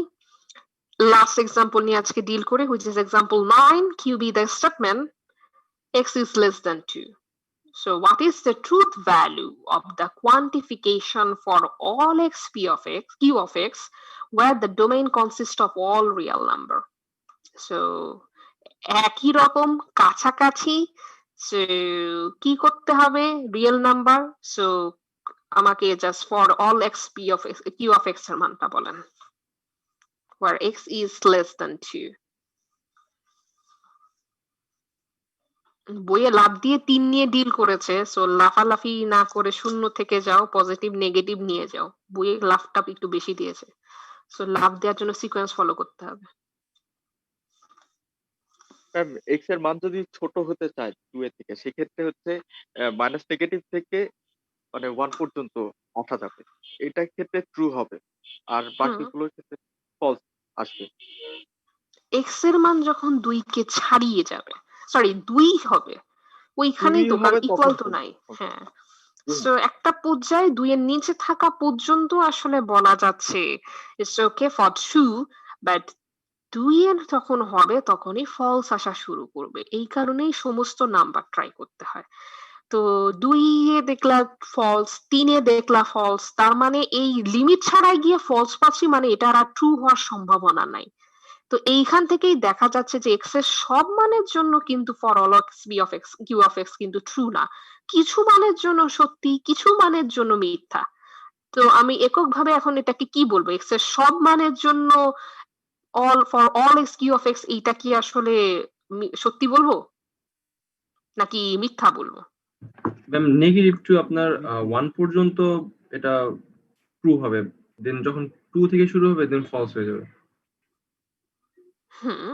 লাস্ট এক্সাম্পল নিয়ে আজকে ডিল করে, which is example 9, Q be the statement x is less than 2. So what is the truth value of the quantification for all x p of x, q of x, where the domain consists of all real number? So একই রকম কাছাকাছি, so কি করতে হবে, real number. So আমাকে just for all x p of x, q of x এর মানটা বলেন where x is less than 2. বইয়ে লাভ দিয়ে 3 নিয়ে ডিল করেছে, সো লাফালাফি না করে শূন্য থেকে যাও, পজিটিভ নেগেটিভ নিয়ে যাও। বইয়ে লাভটা একটু বেশি দিয়েছে, সো লাভ দেওয়ার জন্য সিকোয়েন্স ফলো করতে হবে। ম্যাম, এক্স এর মান যদি ছোট হতে চায় 2 এর থেকে, সেক্ষেত্রে হচ্ছে মাইনাস নেগেটিভ থেকে মানে 1 পর্যন্ত আসা যাবে। এটার ক্ষেত্রে ট্রু হবে, আর বাকিগুলোর ক্ষেত্রে ফলস আসবে। এক্স এর মান যখন 2 কে ছাড়িয়ে যাবে, সরি 2 হবে, ওইখানেই তো, কারণ ইকুয়াল তো নাই। হ্যাঁ, সো একটা পর্যায়ে 2 এর নিচে থাকা পর্যন্ত আসলে বলা যাচ্ছে it's okay for true, but 2 এর যখন হবে তখনই ফলস আসা শুরু করবে। এই কারণেই সমস্ত নাম্বার ট্রাই করতে হয়। তো 2 এ দেখলা ফলস, 3 এ দেখলা ফলস, তার মানে এই লিমিট ছাড়াই গিয়ে ফলস পাচ্ছি, মানে এটা আর ট্রু হওয়ার সম্ভাবনা নাই। তো এইখান থেকেই দেখা যাচ্ছে যে এক্স এর সব মানের জন্য কিন্তু for all X B of X Q of X কিন্তু ট্রু না। কিছু মানের জন্য সত্যি, কিছু মানের জন্য মিথ্যা। তো আমি এককভাবে এখন এটাকে কি বলবো, এক্স এর সব মানের জন্য for all x Q of X, এইটা কি আসলে সত্যি বলবো নাকি মিথ্যা বলবো? ম্যাম নেগেটিভ টু আপনার 1 পর্যন্ত এটা ট্রু হবে, দেন যখন 2 থেকে শুরু হবে দেন ফলস হয়ে যাবে। হুম,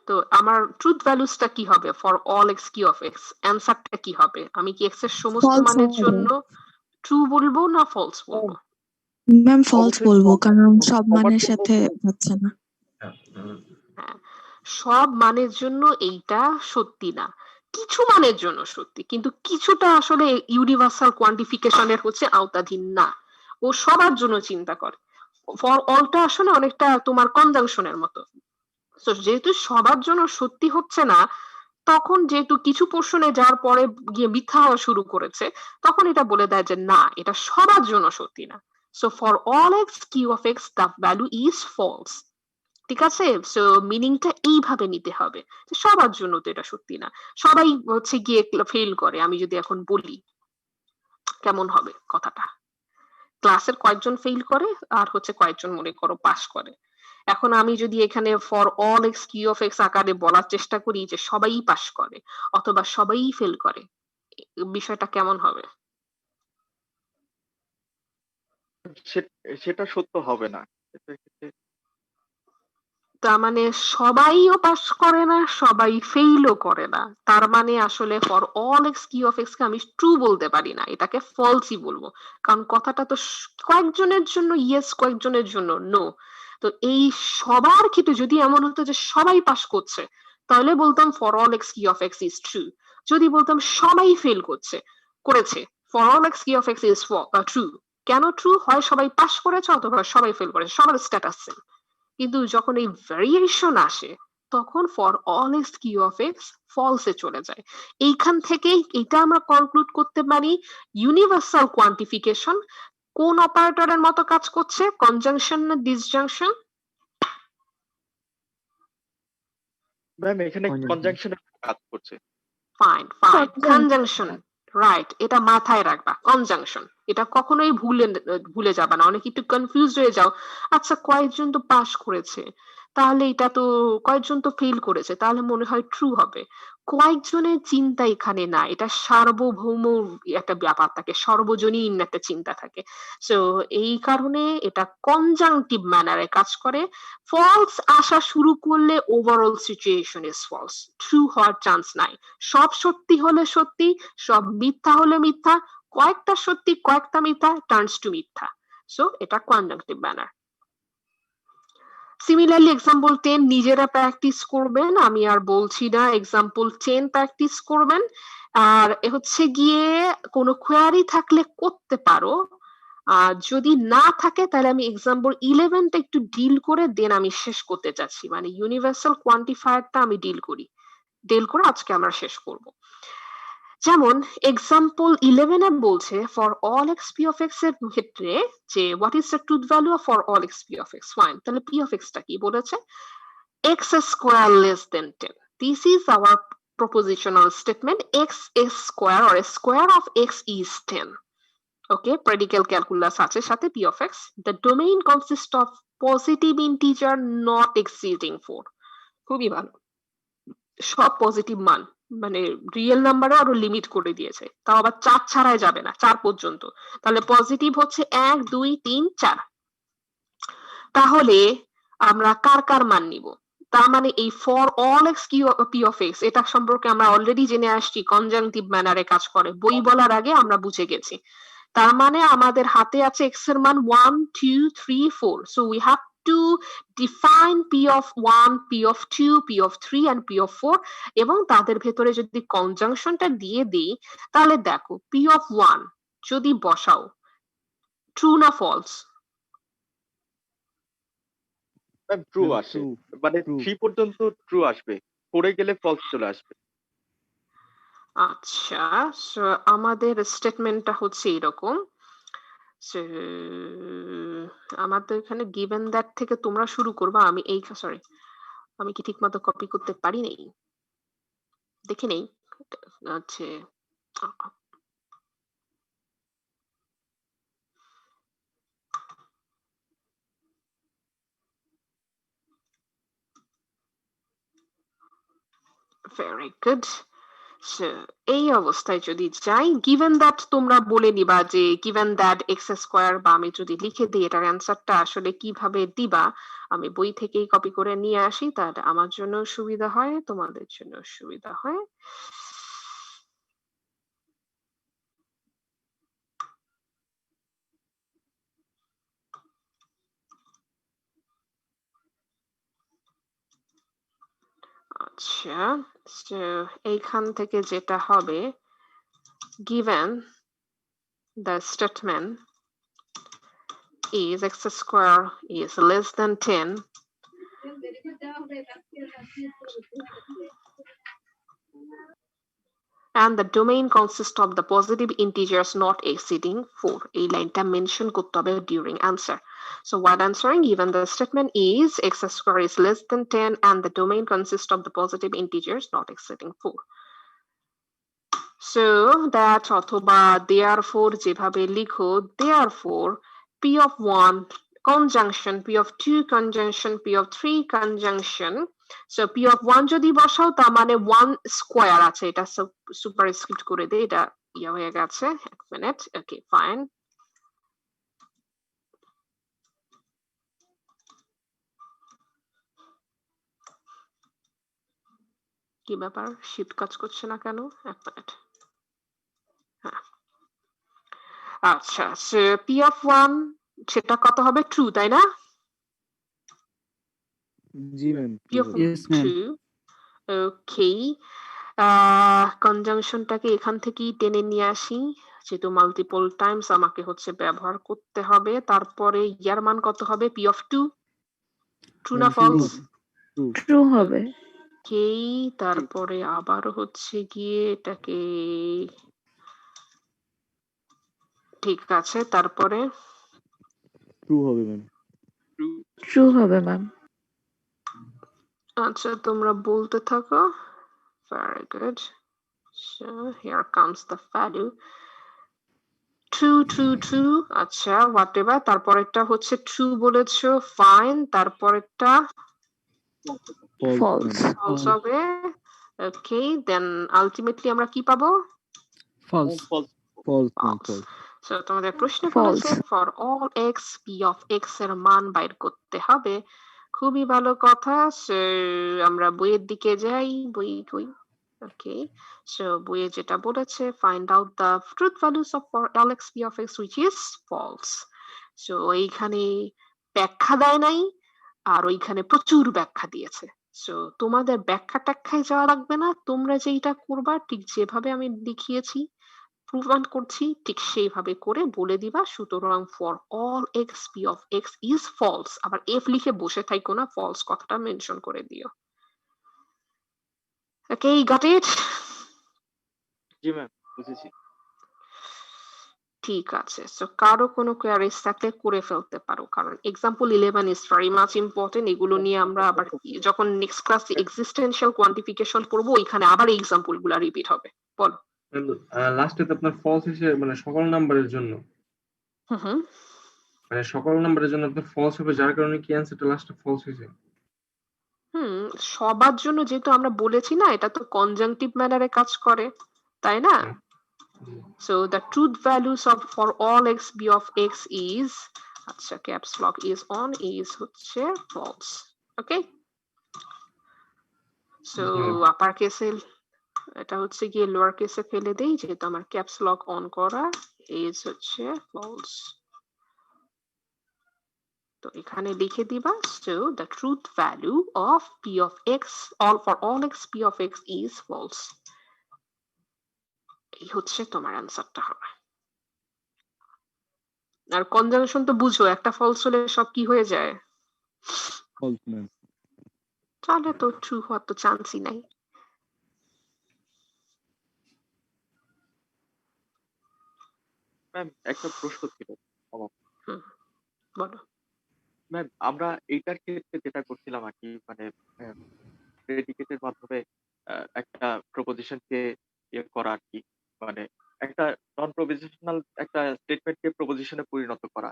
তো আমার ট্রুথ ভ্যালুসটা কি হবে for all x Q of x? অ্যানসারটা কি হবে? আমি কি এক্স এর সমস্ত ফলস মানের হবে জন্য ট্রু বলবো না ফলস বলবো? ম্যাম, ফলস অবশ্যই বলবো, false কারণ হবে। সব সবার মানের জন্য সাথে false। যাচ্ছে না। হ্যাঁ, হ্যাঁ, সব মানের জন্য এইটা সত্যি না, কিছু মানের জন্য সত্যি, কিন্তু কিছুটা আসলে ইউনিভার্সাল কোয়ান্টিফিকেশনের হচ্ছে আওতাধীন না, ও সবার জন্য চিন্তা করে। ফর অলটা আসলে অনেকটা তোমার কনজাংশনের মতো। তো যেহেতু সবার জন্য সত্যি হচ্ছে না, তখন যেহেতু কিছু পোর্শনে যাওয়ার পরে গিয়ে মিথ্যা হওয়া শুরু করেছে, তখন এটা বলে দেয় যে না, এটা সবার জন্য সত্যি না। So for all x Q of X the value is false. ঠিক আছে, সো মিনিংটা এইভাবে নিতে হবে যে সবার জন্য তো এটা সত্যি না, সবাই হচ্ছে গিয়ে ফেল করে। আমি যদি এখন বলি কেমন হবে কথাটা, ক্লাসের কয়েকজন ফেল করে আর হচ্ছে কয়েকজন মনে করো পাস করে। এখন আমি যদি এখানে for all x Q of X আকারে বলার চেষ্টা করি যে সবাই পাস করে অথবা সবাই ফেল করে, বিষয়টা কেমন হবে? সেটা সত্য হবে না। তার মানে সবাইও পাস করে না, সবাই ফেইলও করে না, তার মানে আসলে for all x Q of x কে আমি ট্রু বলতে পারি না, এটাকে ফলসই বলবো। কারণ কথাটা তো কয়েকজনের জন্য ইয়েস, কয়েকজনের জন্য নো। তো এই সবার ক্ষেত্রে যদি এমন হতো যে সবাই পাস করছে, তাহলে বলতাম for all x Q of x is true. যদি বলতাম সবাই ফেল করেছে, for all x Q of x is true. কেন ট্রু হয়? সবাই পাস করেছে অথবা সবাই ফেল করেছে, সবার স্ট্যাটাস সেম। কিন্তু যখন এই ভেরিয়েশন আসে, তখন for all x Q of x ফলসে চলে যায়। এইখান থেকেই এটা আমরা কনক্লুড করতে পারি ইউনিভার্সাল কোয়ান্টিফিকেশন কোন অপারেটরের মতো কাজ করছে, কনজাংশন না ডিসজাংশন? ম্যাম এখানে কনজাংশনের কাজ করছে। ফাইন ফাইন, কনজাংশন, রাইট, এটা মাথায় রাখবা, কনজাংশন। এটা কখনোই ভুলে যাবা না, অনেক একটু কনফিউজ হয়ে যাও। আচ্ছা, কয়েকজন তো পাস করেছে, তাহলে এটা তো কয়েকজন তো ফেল করেছে, তাহলে মনে হয় ট্রু হবে। কয়েকজনের চিন্তা এখানে না, এটা সার্বভৌম একটা ব্যাপার থাকে, সর্বজনীন একটা চিন্তা থাকে। সো এই কারণে এটা কনজাংটিভ ম্যানারে কাজ করে। ফলস আসা শুরু করলে overall situation is false, true হওয়ার চান্স নাই। সব সত্যি হলে সত্যি, সব মিথ্যা হলে মিথ্যা, কয়েকটা সত্যি কয়েকটা মিথ্যা টার্নস টু মিথ্যা। সো এটা কনজাংটিভ ম্যানার। সিমিলারলি এক্সাম্পল 10 নিজেরা প্র্যাকটিস করবেন, আমি আর বলছি না, এক্সাম্পল 10 প্র্যাকটিস করবেন। আর হচ্ছে গিয়ে কোনো কোয়ারি থাকলে করতে পারো, আর যদি না থাকে তাহলে আমি এক্সাম্পল 11টা একটু ডিল করে দেন আমি শেষ করতে চাচ্ছি, মানে ইউনিভার্সাল কোয়ান্টিফায়ারটা আমি ডিল করে আজকে আমরা শেষ করব। যেমন এক্সাম্পল 11 এ বলছে for all x P of x এর ক্ষেত্রে যে what is the truth value for all x P of x. Fine, তাহলে পি অফ এক্স টা কি বলেছে? X square less than 10। This is our propositional statement, x is square or a square of x is 10. Okay, predicate calculus আছে সাথে p of x. The domain consists of positive integer not exceeding 4. খুবই ভালো, সব positive মান, মানে real নাম্বারও আরো limit করে দিয়েছে, তাও আবার 4 ছাড়াই যাবে না, 4 পর্যন্ত। তাহলে পজিটিভ হচ্ছে 1 2 3 4। তাহলে আমরা কার কার মান নিব? তার মানে এই for all x P of x, এটা সম্পর্কে আমরা অলরেডি জেনে আসছি কনজাংটিভ ম্যানারে কাজ করে, বই বলার আগে আমরা বুঝে গেছি। তার মানে আমাদের হাতে আছে এক্স এর মান 1 2 3 4, so we have to define p of 1, p of 2, p of 3 and p of 4, এবং তাদের ভেতরে যদি কনজাংশনটা দিয়ে দিই, তাহলে দেখো p of 1 যদি বসাও, ট্রু না ফলস? ম্যাম ট্রু আসে, মানে 3 পর্যন্ত ট্রু আসবে, 4 এ গেলে ফলস চলে আসবে। আচ্ছা, সো আমাদের স্টেটমেন্টটা হচ্ছে এরকম যে আমাদের এখানে গিভেন দ্যাট থেকে তোমরা শুরু করবা, আমি এই সরি আমি কি ঠিকমতো কপি করতে পারি নাই, দেখে নেই। আচ্ছা, ভেরি গুড। সো এই অবস্থায় যদি যাই, গিভেন দ্যাট তোমরা বলে নিবা যে গিভেন দ্যাট এক্স স্কোয়ার, বা আমি যদি লিখে দিই এটার অ্যান্সারটা আসলে কিভাবে দিবা, আমি বই থেকেই কপি করে নিয়ে আসি, তাহলে আমার জন্য সুবিধা হয়, তোমাদের জন্য সুবিধা হয়। আচ্ছা, তো এইখান থেকে যেটা হবে, given the statement is x square is less than 10, and the domain consists of the positive integers not exceeding 4. এই লাইনটা মেনশন করতে হবে during answer. So what answering, given the statement is x square is less than 10 and the domain consists of the positive integers not exceeding 4. So that অথবা therefore যেভাবে লিখো, therefore p of 1 conjunction, p of 2 conjunction, p of 3 conjunction. So p of 1 যদি বসাও তার মানে 1 square আছে, এটা superscript করে দেই, এটা ইয়া হয়ে গেছে, এক মিনিট। Okay fine. কি ব্যাপার, শিফট কাজ করছে না কেন? এক মিনিট। হ্যাঁ, আচ্ছা, সো p of 1 সেটা কত হবে? 2, তাই না? জি ma'am. p of Yes, ma'am. 2। Okay, কনজাংশনটাকে এখান থেকেই টেনে নিয়ে আসি, যেহেতু মাল্টিপল টাইমস আমাকে হচ্ছে ব্যবহার করতে হবে। তারপরে ইয়ার মান কত হবে? p of 2, ট্রু না ফলস? ট্রু হবে। ওকে, তারপরে আবার হচ্ছে গিয়ে এটাকে, ঠিক আছে, তারপরে ট্রু হবে ম্যাম। ট্রু হবে ম্যাম। আচ্ছা, তোমরা বলতে থাকো। Very good. So here comes the value. True, true, true. আচ্ছা, whatever. তারপরেরটা হচ্ছে true বলেছো, ফাইন। তারপরেরটা ফলস। false হবে। ওকে, দেন আলটিমেটলি আমরা কি পাবো? False. False ma'am, False. False. So তোমাদের প্রশ্ন False. বলেছে for all x p of x এর মান বাইর করতে হবে। খুবই ভালো কথা। So আমরা বইয়ের দিকে যাই, বই কই? ওকে, so বইয়ে যেটা বলেছে, find out the truth values of for all x p of x which is false. So এইখানে ব্যাখ্যা দেয় নাই, আর ওইখানে প্রচুর ব্যাখ্যা দিয়েছে। সো তোমাদের ব্যাখ্যা ট্যাখ্যায় যাওয়া লাগবে না, তোমরা যেইটা করবা ঠিক যেভাবে আমি দেখিয়েছি, প্রুভ করছি, ঠিক সেইভাবে করে বলে দিবা। সুতরাং for all x P of x is false. আবার এফ লিখে বসে থাইকো না, ফলস কথাটা মেনশন করে দিও। ওকে, গট ইট? জি ম্যাম, বুঝেছি। ঠিক আছে, সো কারো কোনো কোয়ারিজ থাকলে করে ফেলতে পারো, কারণ example 11 is very much important. এগুলো নিয়ে আমরা আবার যখন নেক্সট ক্লাসে এক্সিস্টেন্সিয়াল কোয়ান্টিফিকেশন পড়বো, ওইখানে আবার এক্সাম্পল গুলা রিপিট হবে। বলো। লাস্টে তো আপনার ফলস এসে মানে সকল নাম্বারের জন্য, হুম, মানে সকল নাম্বারের জন্য আপনার ফলস হবে, যার কারণে কি অ্যান্সারটা লাস্টে ফলস হয়েছে। সবার জন্য যেহেতু আমরা বলেছি না, এটা তো কনজাংটিভ ম্যানারে কাজ করে, তাই না? So the truth values of for all x b of x is, আচ্ছা, caps lock is on, is হচ্ছে false. Okay, so upper case এটা হচ্ছে গিয়ে লোয়ার কেসে ফেলে দেই, যেহেতু আমার ক্যাপস লক অন করা, is হচ্ছে false। তো এখানে লিখে দিবা, so the truth value of p of x, all for all x p of x is false। এই হচ্ছে তোমার অ্যান্সারটা হবে। আর কনজাংশন তো বুঝো, একটা ফলস হলে সব কি হয়ে যায়? False ma'am. তাহলে তো ট্রু হওয়ার তো চান্সই নাই। ম্যাম, একটা প্রশ্ন ছিল আমার। বলো। ম্যাম, আমরা এইটার ক্ষেত্রে যেটা করছিলাম আর কি, মানে প্রেডিকেটের মাধ্যমে একটা প্রপোজিশনকে ইয়ে করা আর কি, মানে একটা নন প্রপোজিশনাল একটা স্টেটমেন্টকে প্রপোজিশনে পরিণত করা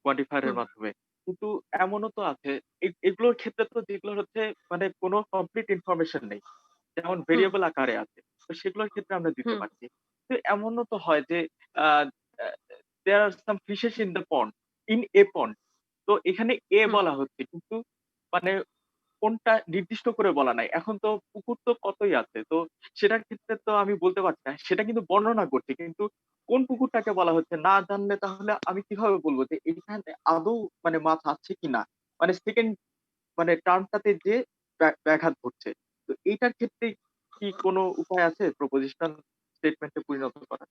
কোয়ান্টিফায়ারের মাধ্যমে। কিন্তু এমনও তো আছে এগুলোর ক্ষেত্রে তো যেগুলো হচ্ছে মানে কোনো কমপ্লিট ইনফরমেশন নেই, যেমন হুম ভেরিয়েবল আকারে আছে, তো সেগুলোর ক্ষেত্রে আমরা দিতে হুম পারছি। তো এমনও তো হয় যে there are some fishes in the pond, in a pond. তো এখানে এ হুম বলা হচ্ছে, কিন্তু মানে কোনটা নির্দিষ্ট করে বলা নাই। এখন তো পুকুর তো কতই আছে। তো সেটার ক্ষেত্রে তো আমি বলতে পারছি না। সেটা কিন্তু বর্ণনা করছে। কিন্তু কোন পুকুরটাকে বলা হচ্ছে না জানলে তাহলে আমি কিভাবে বলব যে এইখানে আদৌ মানে মাছ আছে কিনা? মানে সেকেন্ড মানে টার্মটাতে যে ব্যাঘাত ঘটছে। তো এইটার ক্ষেত্রে কি কোনো উপায় আছে প্রপোজিশনাল স্টেটমেন্টে পরিণত করার?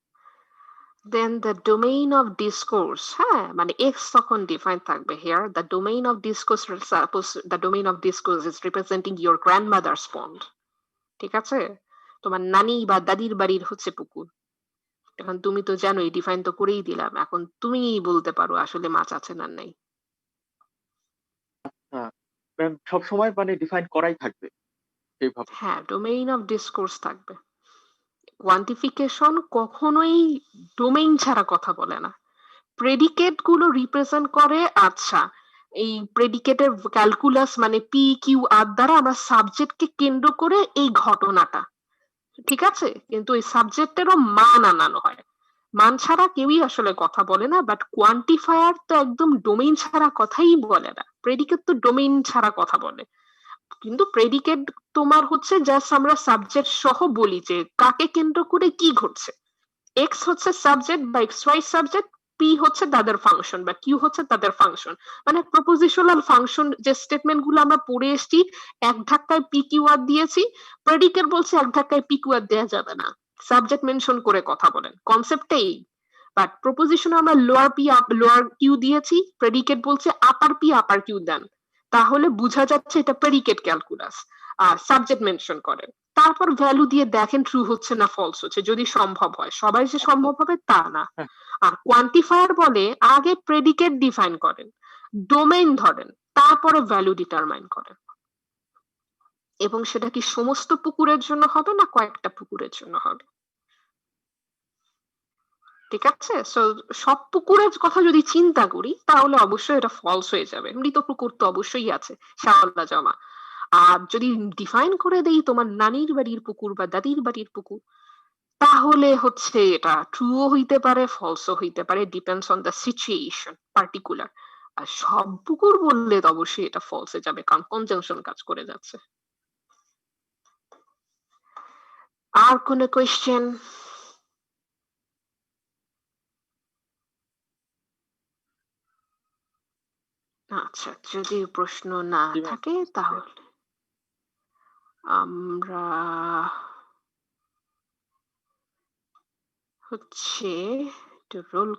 Then the domain of discourse, হ্যাঁ মানে এক্স তখন ডিফাইন থাকবে here the domain of discourse, suppose the domain of discourse is representing your grandmother's pond, ঠিক আছে? তোমার নানি বা দাদির বাড়ির হচ্ছে পুকুর। এখন তুমি তো জানোই, ডিফাইন তো করেই দিলাম, এখন তুমিই বলতে পারো আসলে মাছ আছে না নাই। হ্যাঁ, ম্যাম সবসময় মানে ডিফাইন করাই থাকবে সেইভাবে। হ্যাঁ, ডোমেইন অফ ডিসকোর্স থাকবে। কোয়ান্টিফিকেশন কখনোই ডোমেইন ছাড়া কথা বলে না। প্রেডিকেট গুলো রিপ্রেজেন্ট করে, আচ্ছা এই প্রেডিকেটের ক্যালকুলাস মানে পি কিউ আর দ্বারা আমরা সাবজেক্টকে কেন্দ্র করে এই ঘটনাটা, ঠিক আছে? কিন্তু এই সাবজেক্টেরও মান আনানো হয়। মান ছাড়া কেউই আসলে কথা বলে না, বাট কোয়ান্টিফায়ার তো একদম ডোমেইন ছাড়া কথাই বলে না, প্রেডিকেট তো ডোমেইন ছাড়া কথা বলে। কিন্তু প্রেডিকেট তোমার হচ্ছে জাস্ট আমরা সাবজেক্ট সহ বলি যে কাকে কেন্দ্র করে কি ঘটছে। এক্স হচ্ছে সাবজেক্ট বা এক্স ওয়াই সাবজেক্ট, পি হচ্ছে তাদের ফাংশন বা কিউ হচ্ছে তাদের ফাংশন। মানে প্রপোজিশনাল ফাংশন যে স্টেটমেন্ট গুলো আমরা পড়ে এসেছি, এক ধাক্কায় পি কিউ আর দিয়েছি, প্রেডিকেট বলছে এক ধাক্কায় পি কিউ আর দেওয়া যাবে না, সাবজেক্ট মেনশন করে কথা বলেন, কনসেপ্টটাই। বাট প্রপোজিশনে আমরা লোয়ার পি লোয়ার কিউ দিয়েছি, প্রেডিকেট বলছে আপার পি আপার কিউ দেন, তাহলে বোঝা যাচ্ছে এটা প্রেডিকেট ক্যালকুলাস। আর সাবজেক্ট মেনশন করেন, তারপর ভ্যালু দিয়ে দেখেন ট্রু হচ্ছে না ফলস হচ্ছে, যদি সম্ভব হয়। সবাই যে সম্ভব হবে তা না। হ্যাঁ, আর কোয়ান্টিফায়ার বলে আগে প্রেডিকেট ডিফাইন করেন, ডোমেইন ধরেন, তারপরে ভ্যালু ডিটারমাইন করেন। এবং সেটা কি সমস্ত পুকুরের জন্য হবে না কয়েকটা পুকুরের জন্য হবে, ঠিক আছে? সো সব পুকুরের কথা যদি চিন্তা করি তাহলে অবশ্যই এটা ফলস হয়ে যাবে। মৃত পুকুর তো অবশ্যই আছে, শ্যাওলা জমা। আর যদি ডিফাইন করে দেই তোমার নানির বাড়ির পুকুর বা দাদির বাড়ির পুকুর, তাহলে হচ্ছে এটা ট্রুও হইতে পারে ফলসও হইতে পারে, depends on the situation particular. আর সব পুকুর বললে তো অবশ্যই এটা ফলসে যাবে, কারণ কনজাংশন কাজ করে যাচ্ছে। আর কোনো কোয়েশ্চেন? আচ্ছা, যদি প্রশ্ন না জি ম্যাম। থাকে তাহলে আমরা হচ্ছে রোল